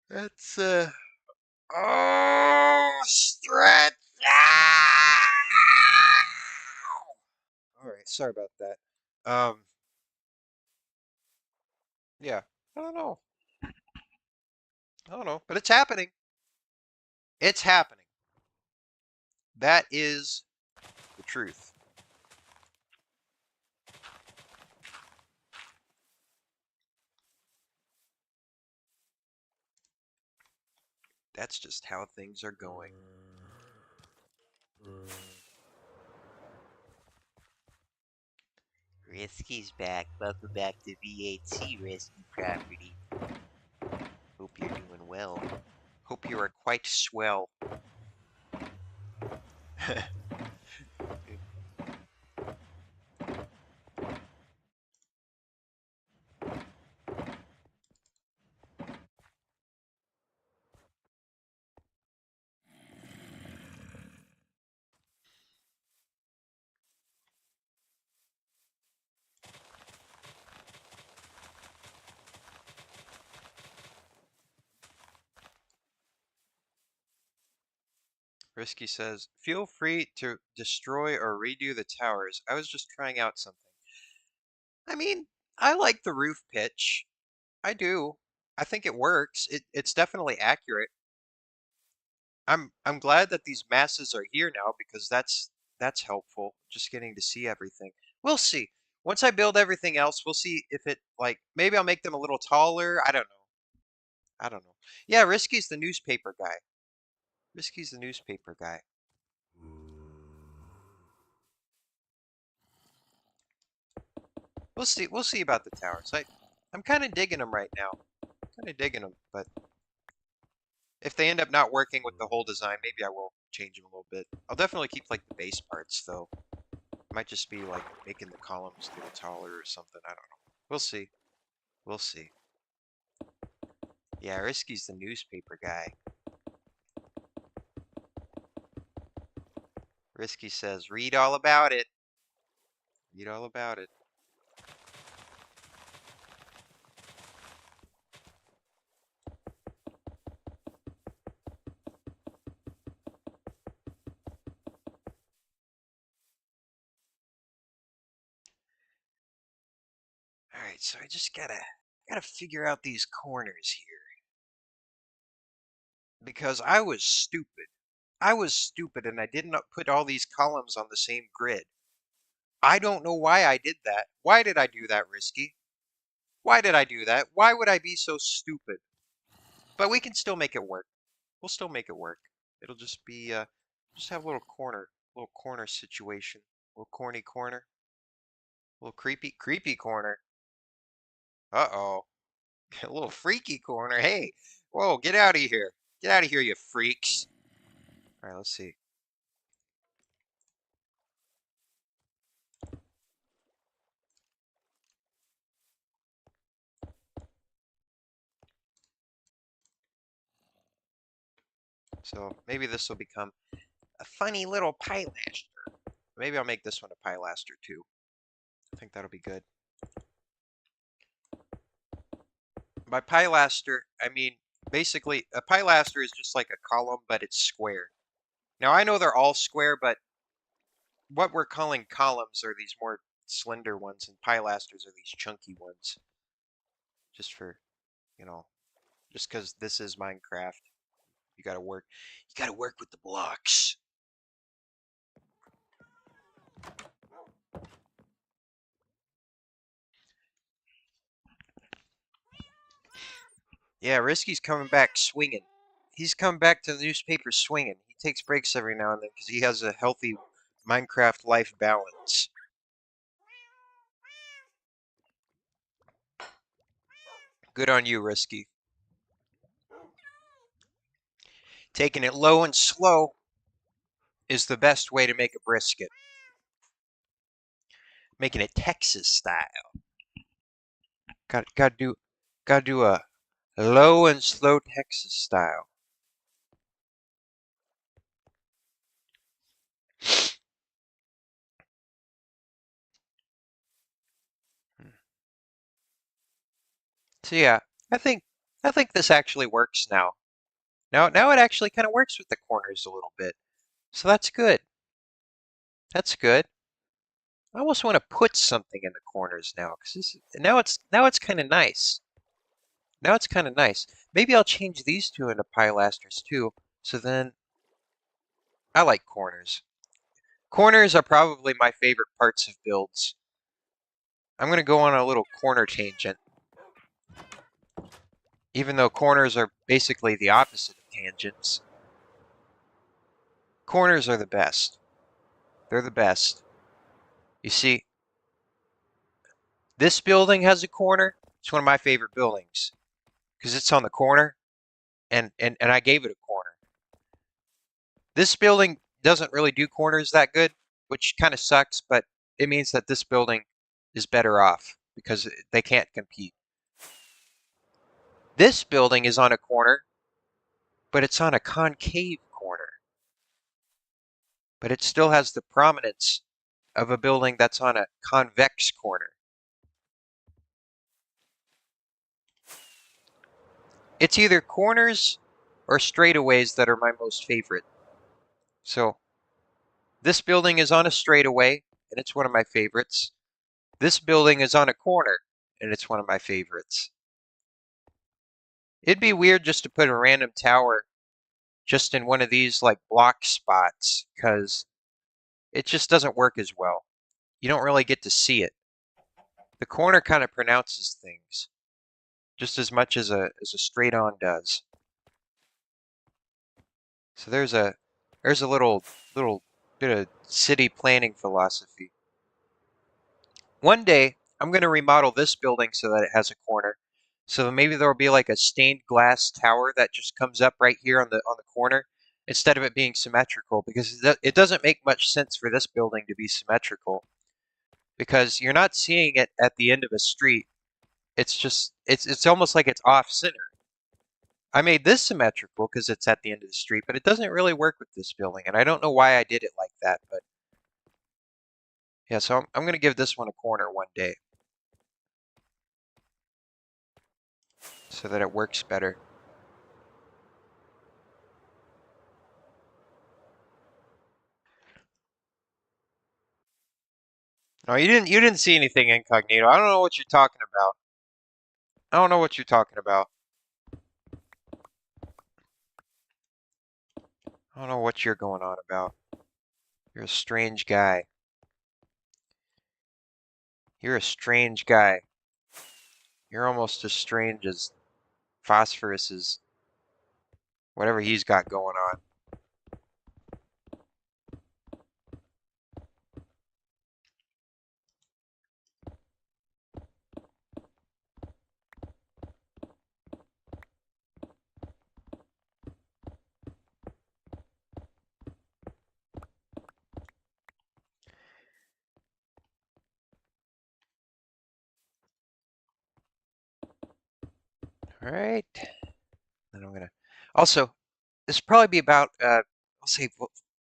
That's oh, stretch. Ah! All right, sorry about that. Yeah, I don't know. I don't know, but it's happening. It's happening. That is the truth. That's just how things are going. Risky's back. Welcome back to VAT Risky Property. Hope you're doing well. Hope you are quite swell. Risky says, feel free to destroy or redo the towers. I was just trying out something. I mean, I like the roof pitch. I do. I think it works. It's definitely accurate. I'm glad that these masses are here now, because that's helpful. Just getting to see everything. We'll see. Once I build everything else, we'll see if it, like, maybe I'll make them a little taller. I don't know. I don't know. Yeah, Risky's the newspaper guy. Risky's the newspaper guy. We'll see. We'll see about the towers. I'm kind of digging them right now. Kind of digging them, but If they end up not working with the Mm. whole design, maybe I will change them a little bit. I'll definitely keep like the base parts though. Might just be like making the columns a little taller or something. I don't know. We'll see. We'll see. Yeah, Risky's the newspaper guy. Risky says, read all about it. Read all about it. All right, so I just gotta figure out these corners here because I was stupid. I was stupid and I did not put all these columns on the same grid. I don't know why I did that. Why did I do that, Risky? Why did I do that? Why would I be so stupid? But we can still make it work. We'll still make it work. It'll just be just have a little corner situation, little corny corner, little creepy corner. Uh-oh. A little freaky corner. Hey, whoa, get out of here. Get out of here, you freaks. All right, let's see. So maybe this will become a funny little pilaster. Maybe I'll make this one a pilaster too. I think that'll be good. By pilaster, I mean basically a pilaster is just like a column, but it's square. Now I know they're all square, but what we're calling columns are these more slender ones, and pilasters are these chunky ones. Just for, you know, just because this is Minecraft, you gotta work. You gotta work with the blocks. Yeah, Risky's coming back swinging. He's come back to the newspaper swinging. He takes breaks every now and then because he has a healthy Minecraft life balance. Good on you, Risky. Taking it low and slow is the best way to make a brisket. Making it Texas style. Got to do a low and slow Texas style. So yeah, I think I think this actually works now. Now it actually kind of works with the corners a little bit. So that's good. That's good. I almost want to put something in the corners now because now it's kind of nice. Now it's kind of nice. Maybe I'll change these two into pilasters too. So then I like corners. Corners are probably my favorite parts of builds. I'm going to go on a little corner tangent. Even though corners are basically the opposite of tangents. Corners are the best. They're the best. You see, this building has a corner. It's one of my favorite buildings because it's on the corner and I gave it a corner. This building doesn't really do corners that good, which kind of sucks, but it means that this building is better off because they can't compete. This building is on a corner, but it's on a concave corner. But it still has the prominence of a building that's on a convex corner. It's either corners or straightaways that are my most favorite. So this building is on a straightaway, and it's one of my favorites. This building is on a corner, and it's one of my favorites. It'd be weird just to put a random tower just in one of these like block spots, because it just doesn't work as well. You don't really get to see it. The corner kind of pronounces things just as much as a straight on does. So there's a little bit of city planning philosophy. One day I'm going to remodel this building so that it has a corner. So maybe there will be like a stained glass tower that just comes up right here on the corner instead of it being symmetrical, because it doesn't make much sense for this building to be symmetrical, because you're not seeing it at the end of a street. It's just it's almost like it's off center. I made this symmetrical because it's at the end of the street, but it doesn't really work with this building, and I don't know why I did it like that, but yeah, so I'm going to give this one a corner one day so that it works better. No, you didn't see anything incognito. I don't know what you're talking about. I don't know what you're talking about. I don't know what you're going on about. You're a strange guy. You're a strange guy. You're almost as strange as Phosphorus's whatever he's got going on. All right. Then I'm gonna also this will probably be about I'll say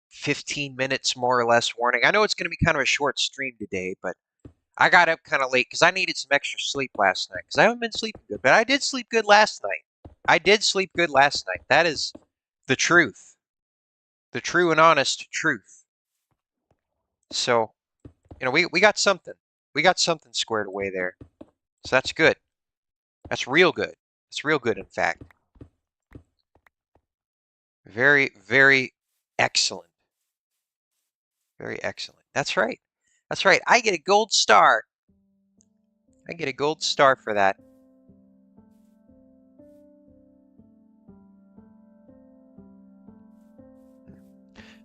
15 minutes more or less warning. I know it's gonna be kind of a short stream today, but I got up kind of late because I needed some extra sleep last night because I haven't been sleeping good, but I did sleep good last night. I did sleep good last night. That is the truth, the true and honest truth. So, we got something. We got something squared away there. So that's good. That's real good. It's real good, in fact. Very, very excellent. Very excellent. That's right. That's right. I get a gold star. I get a gold star for that.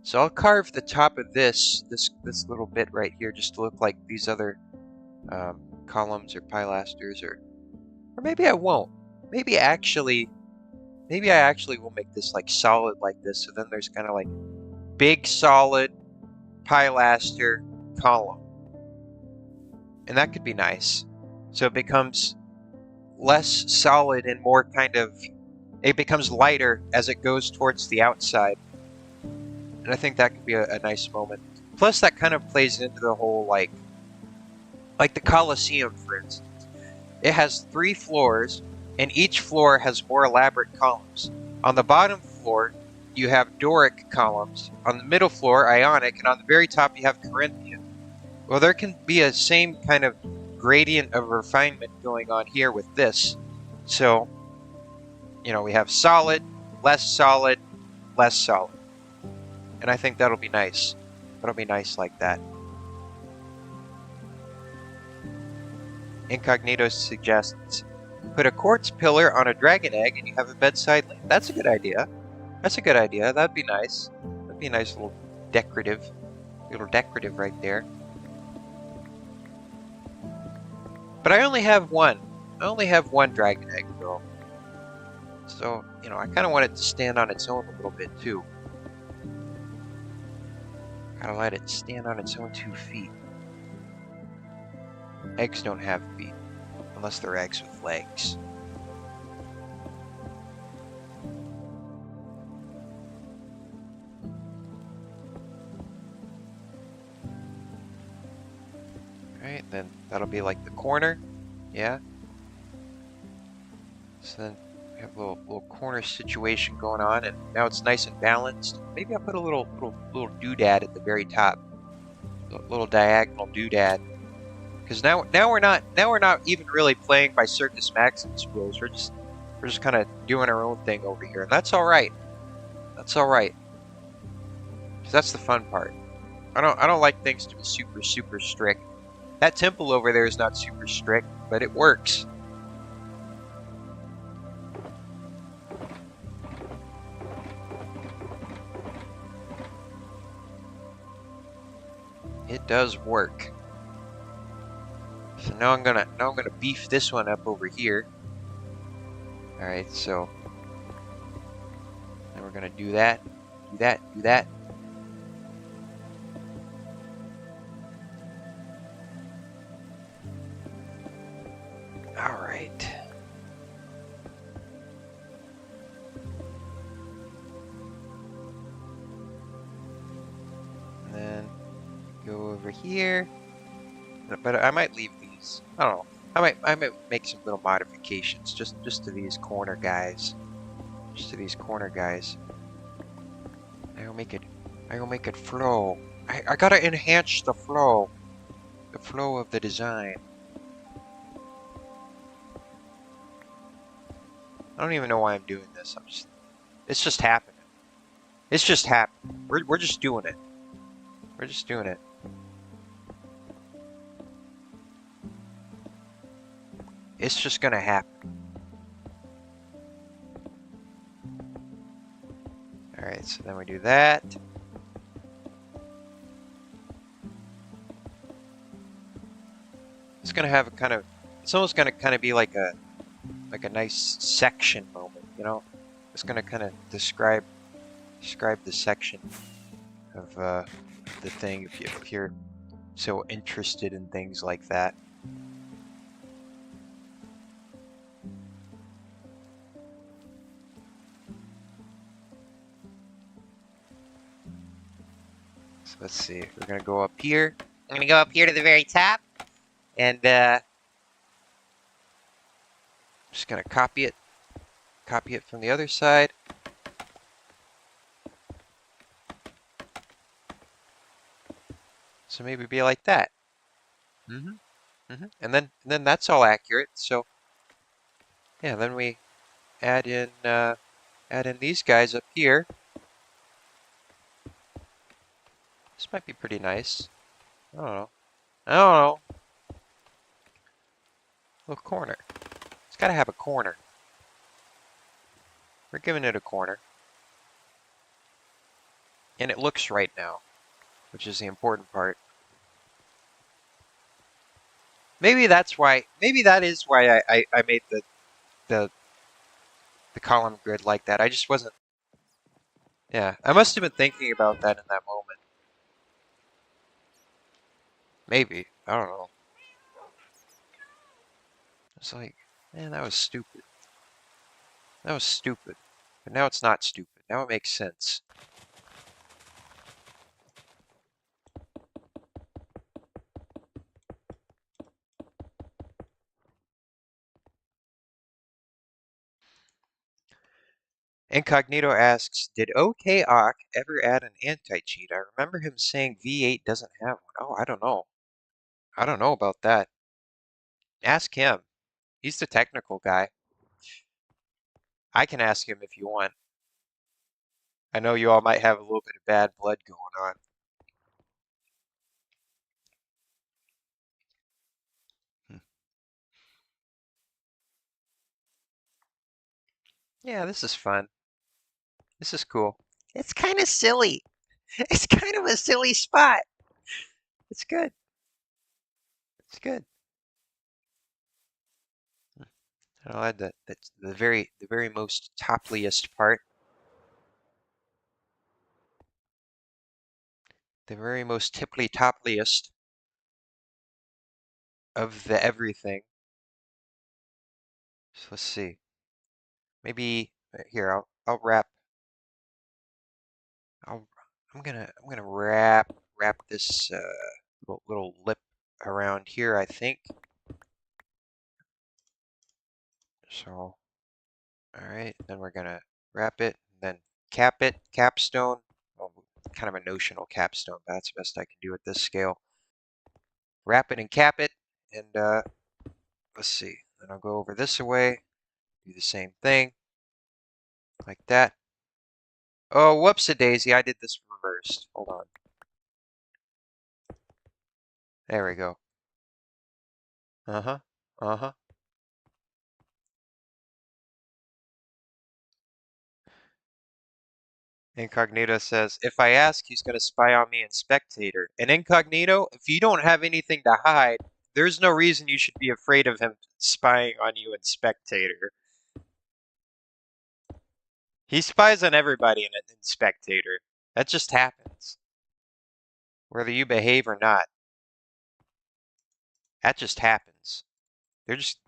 So I'll carve the top of this little bit right here just to look like these other columns or pilasters, or maybe I won't. Maybe I actually will make this like solid like this. So then there's kind of like big solid pilaster column, and that could be nice. So it becomes less solid and more kind of, it becomes lighter as it goes towards the outside. And I think that could be a nice moment. Plus, that kind of plays into the whole like the Colosseum, for instance. It has 3 floors, and each floor has more elaborate columns. On the bottom floor, you have Doric columns. On the middle floor, Ionic, and on the very top, you have Corinthian. Well, there can be a same kind of gradient of refinement going on here with this. So, we have solid, less solid, less solid. And I think that'll be nice. That'll be nice like that. Incognito suggests, put a quartz pillar on a dragon egg and you have a bedside lamp. That's a good idea. That's a good idea. That'd be nice. That'd be a nice little decorative right there. But I only have one. I only have one dragon egg, though. So, I kind of want it to stand on its own a little bit, too. Gotta let it stand on its own 2 feet. Eggs don't have feet, unless they're eggs with legs. Alright, then that'll be like the corner. Yeah. So then we have a little corner situation going on, and now it's nice and balanced. Maybe I'll put a little doodad at the very top. A little diagonal doodad. Because now we're not even really playing by Circus Maximus rules. We're just kind of doing our own thing over here, and that's all right. That's all right. Because that's the fun part. I don't like things to be super strict. That temple over there is not super strict, but it works. It does work. So now I'm gonna beef this one up over here. All right, so then we're gonna do that, do that, do that. All right. And then go over here. But I might leave these. I don't know. I might make some little modifications just to these corner guys. Just to these corner guys. I will make it flow. I gotta enhance the flow. The flow of the design. I don't even know why I'm doing this. It's just happening. It's just happening. We're just doing it. We're just doing it. It's just gonna happen. Alright, so then we do that. It's gonna have a kind of, it's almost gonna kind of be like a nice section moment, you know? It's gonna kind of describe the section of the thing if you're so interested in things like that. So let's see. We're gonna go up here. I'm gonna go up here to the very top, and just gonna copy it from the other side. So maybe be like that. And then that's all accurate. So yeah, then we add in these guys up here. This might be pretty nice. I don't know. I don't know. Little corner. It's got to have a corner. We're giving it a corner. And it looks right now, which is the important part. Maybe that's why, maybe that is why I made the, the column grid like that. I just wasn't, yeah. I must have been thinking about that in that moment. Maybe. I don't know. It's like, man, that was stupid. That was stupid. But now it's not stupid. Now it makes sense. Incognito asks, did OKOK ever add an anti-cheat? I remember him saying V8 doesn't have one. Oh, I don't know. I don't know about that. Ask him. He's the technical guy. I can ask him if you want. I know you all might have a little bit of bad blood going on. Hmm. Yeah, this is fun. This is cool. It's kind of silly. It's kind of a silly spot. It's good. It's good. I'll add that's the very most topliest part. The very most tipply topliest of the everything. So let's see. Maybe here I'll wrap. I'll I'm gonna wrap this little lip around here. I think. So all right, then we're gonna wrap it, then cap it, capstone. Well, kind of a notional capstone. But that's the best I can do at this scale. Wrap it and cap it, and let's see. Then I'll go over this away. Do the same thing, like that. Oh, whoops-a-daisy, I did this reversed. Hold on. There we go. Uh-huh. Uh-huh. Incognito says, if I ask, he's going to spy on me in Spectator. And Incognito, if you don't have anything to hide, there's no reason you should be afraid of him spying on you in Spectator. He spies on everybody in Spectator. That just happens. Whether you behave or not, that just happens. They're just,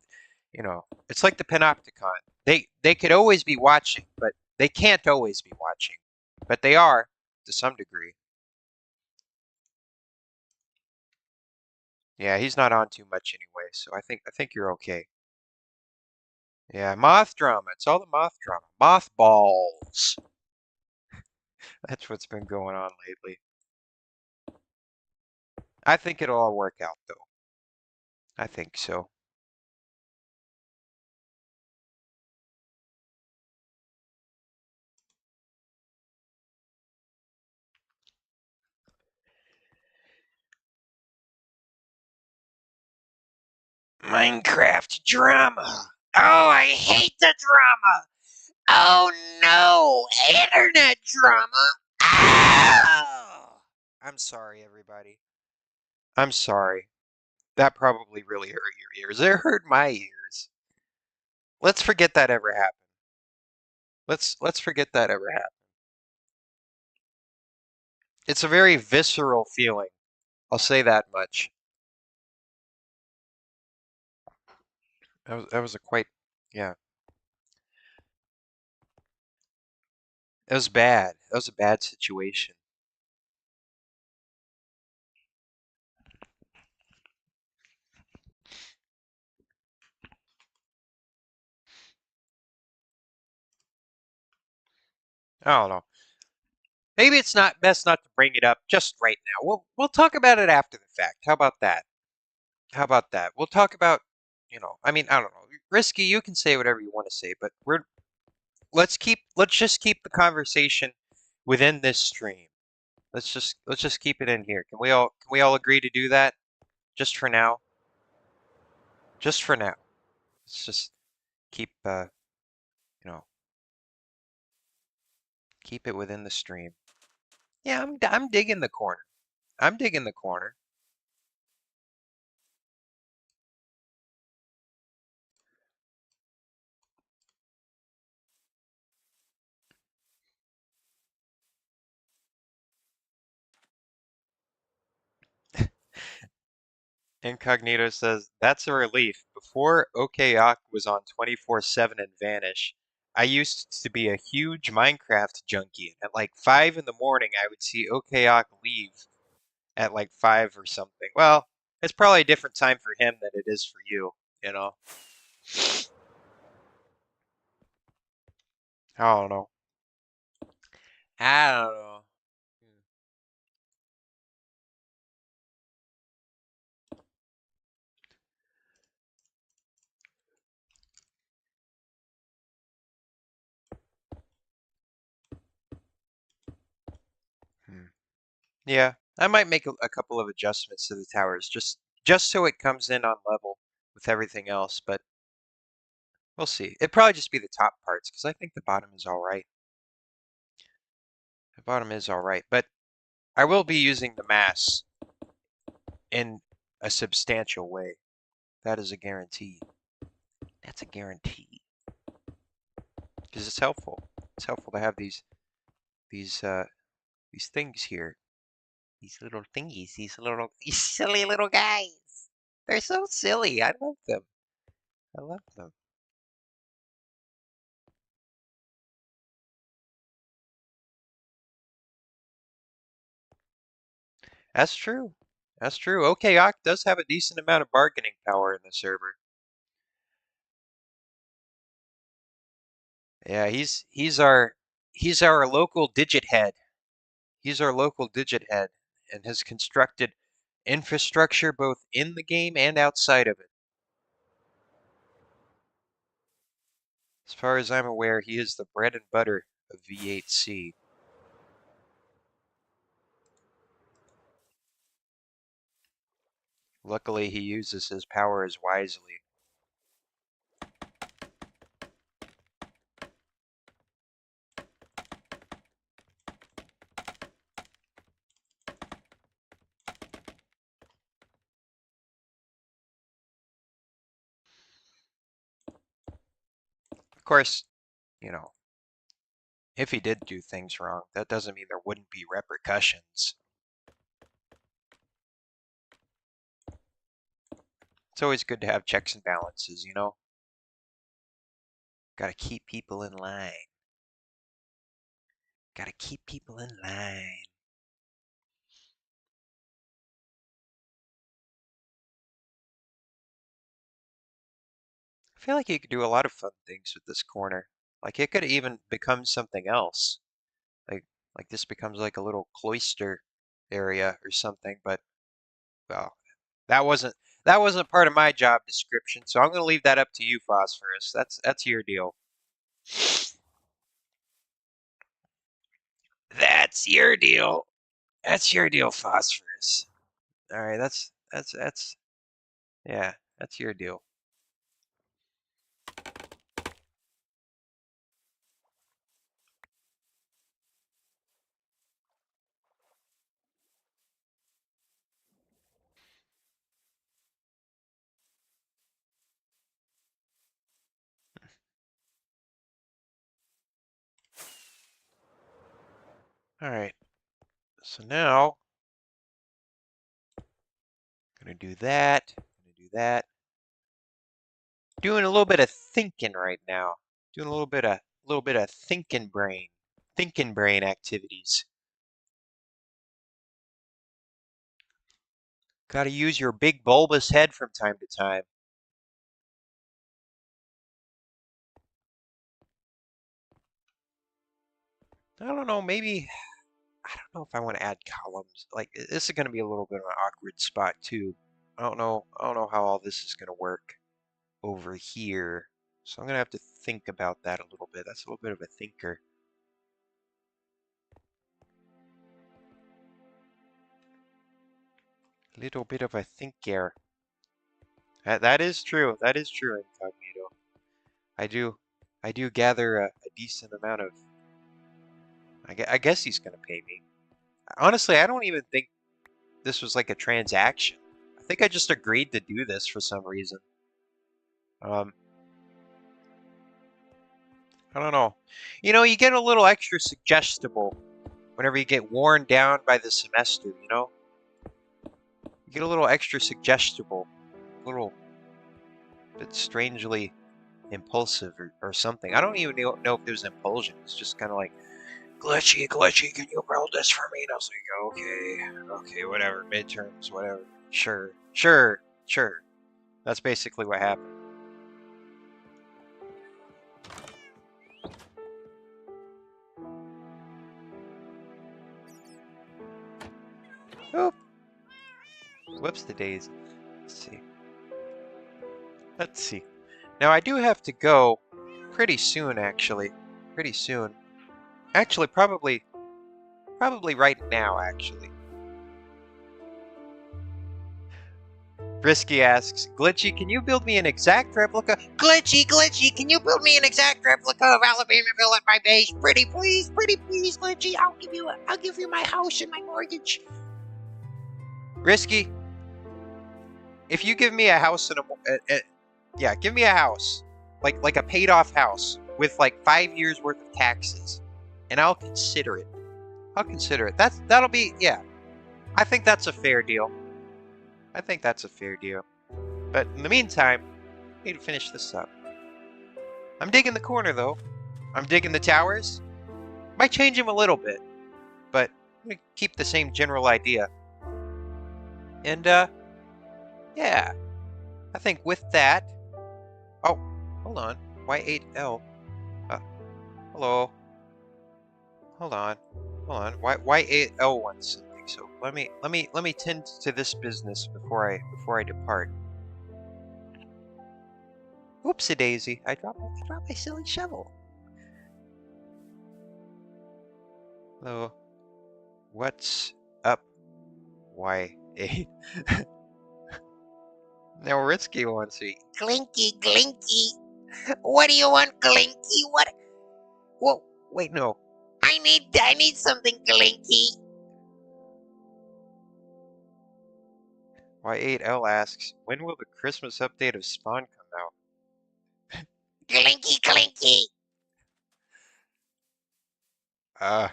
it's like the Panopticon. They could always be watching, but they can't always be watching. But they are, to some degree. Yeah, he's not on too much anyway, so I think you're okay. Yeah, moth drama. It's all the moth drama. Mothballs. That's what's been going on lately. I think it'll all work out, though. I think so. Minecraft drama. Oh, I hate the drama. Oh no, internet drama. Oh! I'm sorry, everybody. I'm sorry. That probably really hurt your ears. It hurt my ears. Let's forget that ever happened. Let's forget that ever happened. It's a very visceral feeling. I'll say that much. That was a quite, yeah. It was bad. That was a bad situation. I don't know. Maybe it's not best not to bring it up just right now. We'll talk about it after the fact. How about that? How about that? We'll talk about, I mean, I don't know. Risky, you can say whatever you want to say, but let's just keep the conversation within this stream. Let's just keep it in here. Can we all agree to do that? Just for now? Just for now. Let's just keep you know, keep it within the stream. Yeah, I'm digging the corner. I'm digging the corner. Incognito says, that's a relief. Before OKOK was on 24/7 and Vanish, I used to be a huge Minecraft junkie. At like 5 in the morning, I would see OKOK leave at like 5 or something. Well, it's probably a different time for him than it is for you, you know? I don't know. I don't know. Hmm. Yeah, I might make a couple of adjustments to the towers just so it comes in on level with everything else, but we'll see. It'd probably just be the top parts because I think the bottom is all right. The bottom is all right, but I will be using the mass in a substantial way. That is a guarantee. That's a guarantee because it's helpful. It's helpful to have these uh these things here. These little thingies, these silly little guys. They're so silly. I love them. I love them. That's true. That's true. OKOK does have a decent amount of bargaining power in the server. Yeah, he's our local digit head. He's our local digit head and has constructed infrastructure both in the game and outside of it. As far as I'm aware, he is the bread and butter of V8C. Luckily, he uses his powers wisely. Of course, you know, If he did do things wrong, that doesn't mean there wouldn't be repercussions. It's always good to have checks and balances, you know? Gotta keep people in line. Gotta keep people in line. I feel like you could do a lot of fun things with this corner. Like it could even become something else. Like like this becomes like a little cloister area or something, but well, that wasn't that wasn't part of my job description, so I'm gonna leave that up to you, Phosphorus. That's your deal. That's your deal. That's your deal, Phosphorus. All right, that's yeah, that's your deal. All right. So now I'm gonna do that. Gonna do that. Doing a little bit of thinking right now. Doing a little bit of thinking brain activities. Got to use your big bulbous head from time to time. I don't know, maybe I don't know if I want to add columns. Like this is going to be a little bit of an awkward spot too. I don't know how all this is going to work over here. So I'm going to have to think about that a little bit. That's a little bit of a thinker. Little bit of a thinker. That is true. That is true, Incognito. I do I do gather a decent amount of I guess he's going to pay me. Honestly, I don't even think this was like a transaction. I think I just agreed to do this for some reason. Um, I don't know. You know, you get a little extra suggestible whenever you get worn down by the semester, you know? You get a little extra suggestible, a little bit strangely impulsive or something. I don't even know if there's impulsion. It's just kind of like, Glitchy, can you build this for me? And I was like, okay, whatever, midterms, whatever. Sure. That's basically what happened. Oh, whoops the daisy. Let's see. Let's see. Now I do have to go pretty soon, actually. Pretty soon. Actually, probably right now, actually. Brisky asks, Glitchy, can you build me an exact replica? Glitchy, can you build me an exact replica of Alabamaville at my base? Pretty please, Glitchy. I'll give you my house and my mortgage. Risky, if you give me a house and yeah, give me a house, like a paid off house with like 5 years worth of taxes, and I'll consider it. I'll consider it. That'll be yeah. I think that's a fair deal. I think that's a fair deal. But in the meantime, I need to finish this up. I'm digging the corner though. I'm digging the towers. Might change them a little bit, but I'm gonna keep the same general idea. And yeah, I think with that. Oh, hold on. Y8L. Uh, hello. Hold on. Hold on. Y8L wants something. So let me tend to this business before I depart. Whoopsie daisy! I dropped my silly shovel. Hello. What's up? Y8. Now Risky wants to. Glinky. What do you want, Glinky? What? Whoa. Wait, no. I need something, Glinky. Y8L asks, when will the Christmas update of Spawn come out? Glinky. Uh,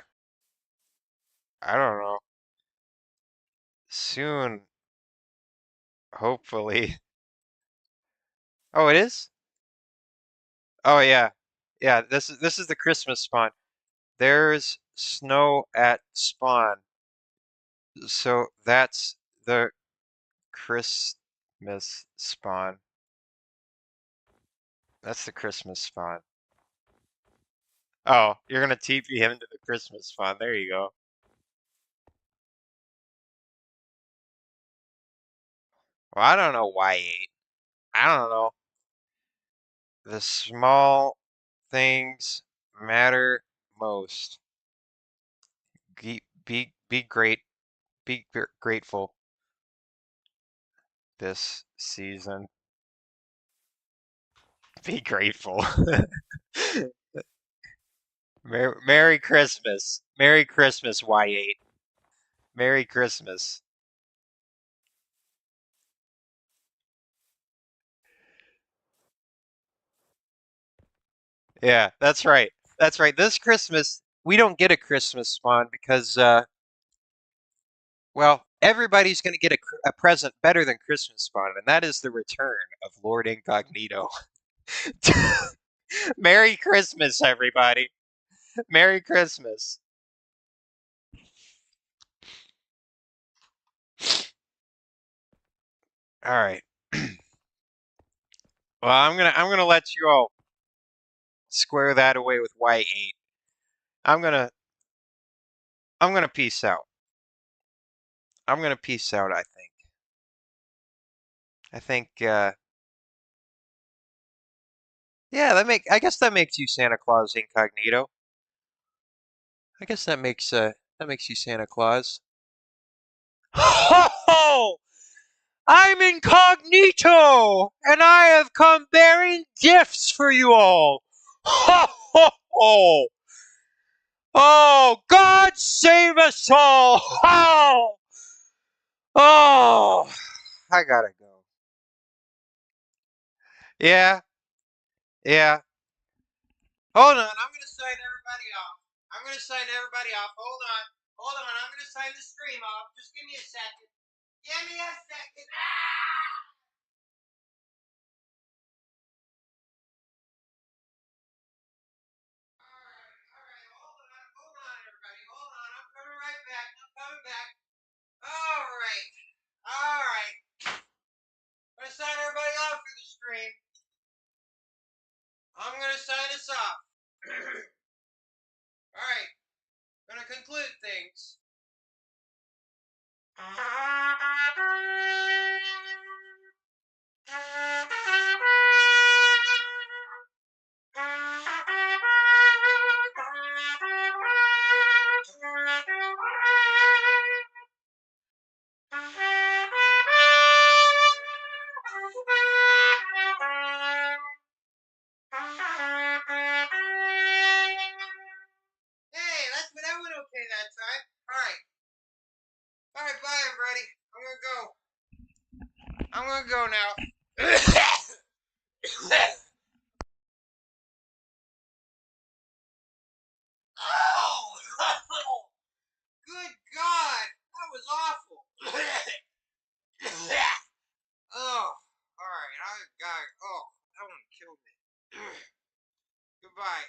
I don't know. Soon, hopefully. Oh, it is? Oh yeah. Yeah, this is the Christmas spawn. There's snow at spawn. So that's the Christmas spawn. That's the Christmas spawn. Oh, you're gonna TP him to the Christmas spawn. There you go. Well, I don't know why 8. I don't know. The small things matter most. Be great. Grateful this season. Be grateful. Merry Christmas. Merry Christmas, Y8. Merry Christmas. Yeah, that's right. That's right. This Christmas, we don't get a Christmas spawn because, well, everybody's going to get a present better than Christmas spawn, and that is the return of Lord Incognito. Merry Christmas, everybody. Merry Christmas. All right. Well, I'm gonna let you all square that away with Y8. I'm gonna I'm gonna peace out. I'm gonna peace out, I think. I think yeah, I guess that makes you Santa Claus Incognito. I guess that makes you Santa Claus. Ho ho! I'm Incognito, and I have come bearing gifts for you all. Ho ho ho! Oh, God save us all! Oh, oh, I gotta go. Yeah, yeah. Hold on, I'm gonna sign everybody off. I'm gonna sign everybody off. Hold on. I'm gonna sign the stream off. Just give me a second. Give me a second. Ah! Hold on, everybody. Hold on. I'm coming right back. I'm coming back. All right, all right. I'm gonna sign everybody off for the stream. I'm gonna sign us off. All right, gonna conclude things. Hey, that went okay that time. All right, bye everybody. I'm gonna go now. Oh, good God, that was awful. Oh, all right, I got. Oh, that one killed me. Goodbye.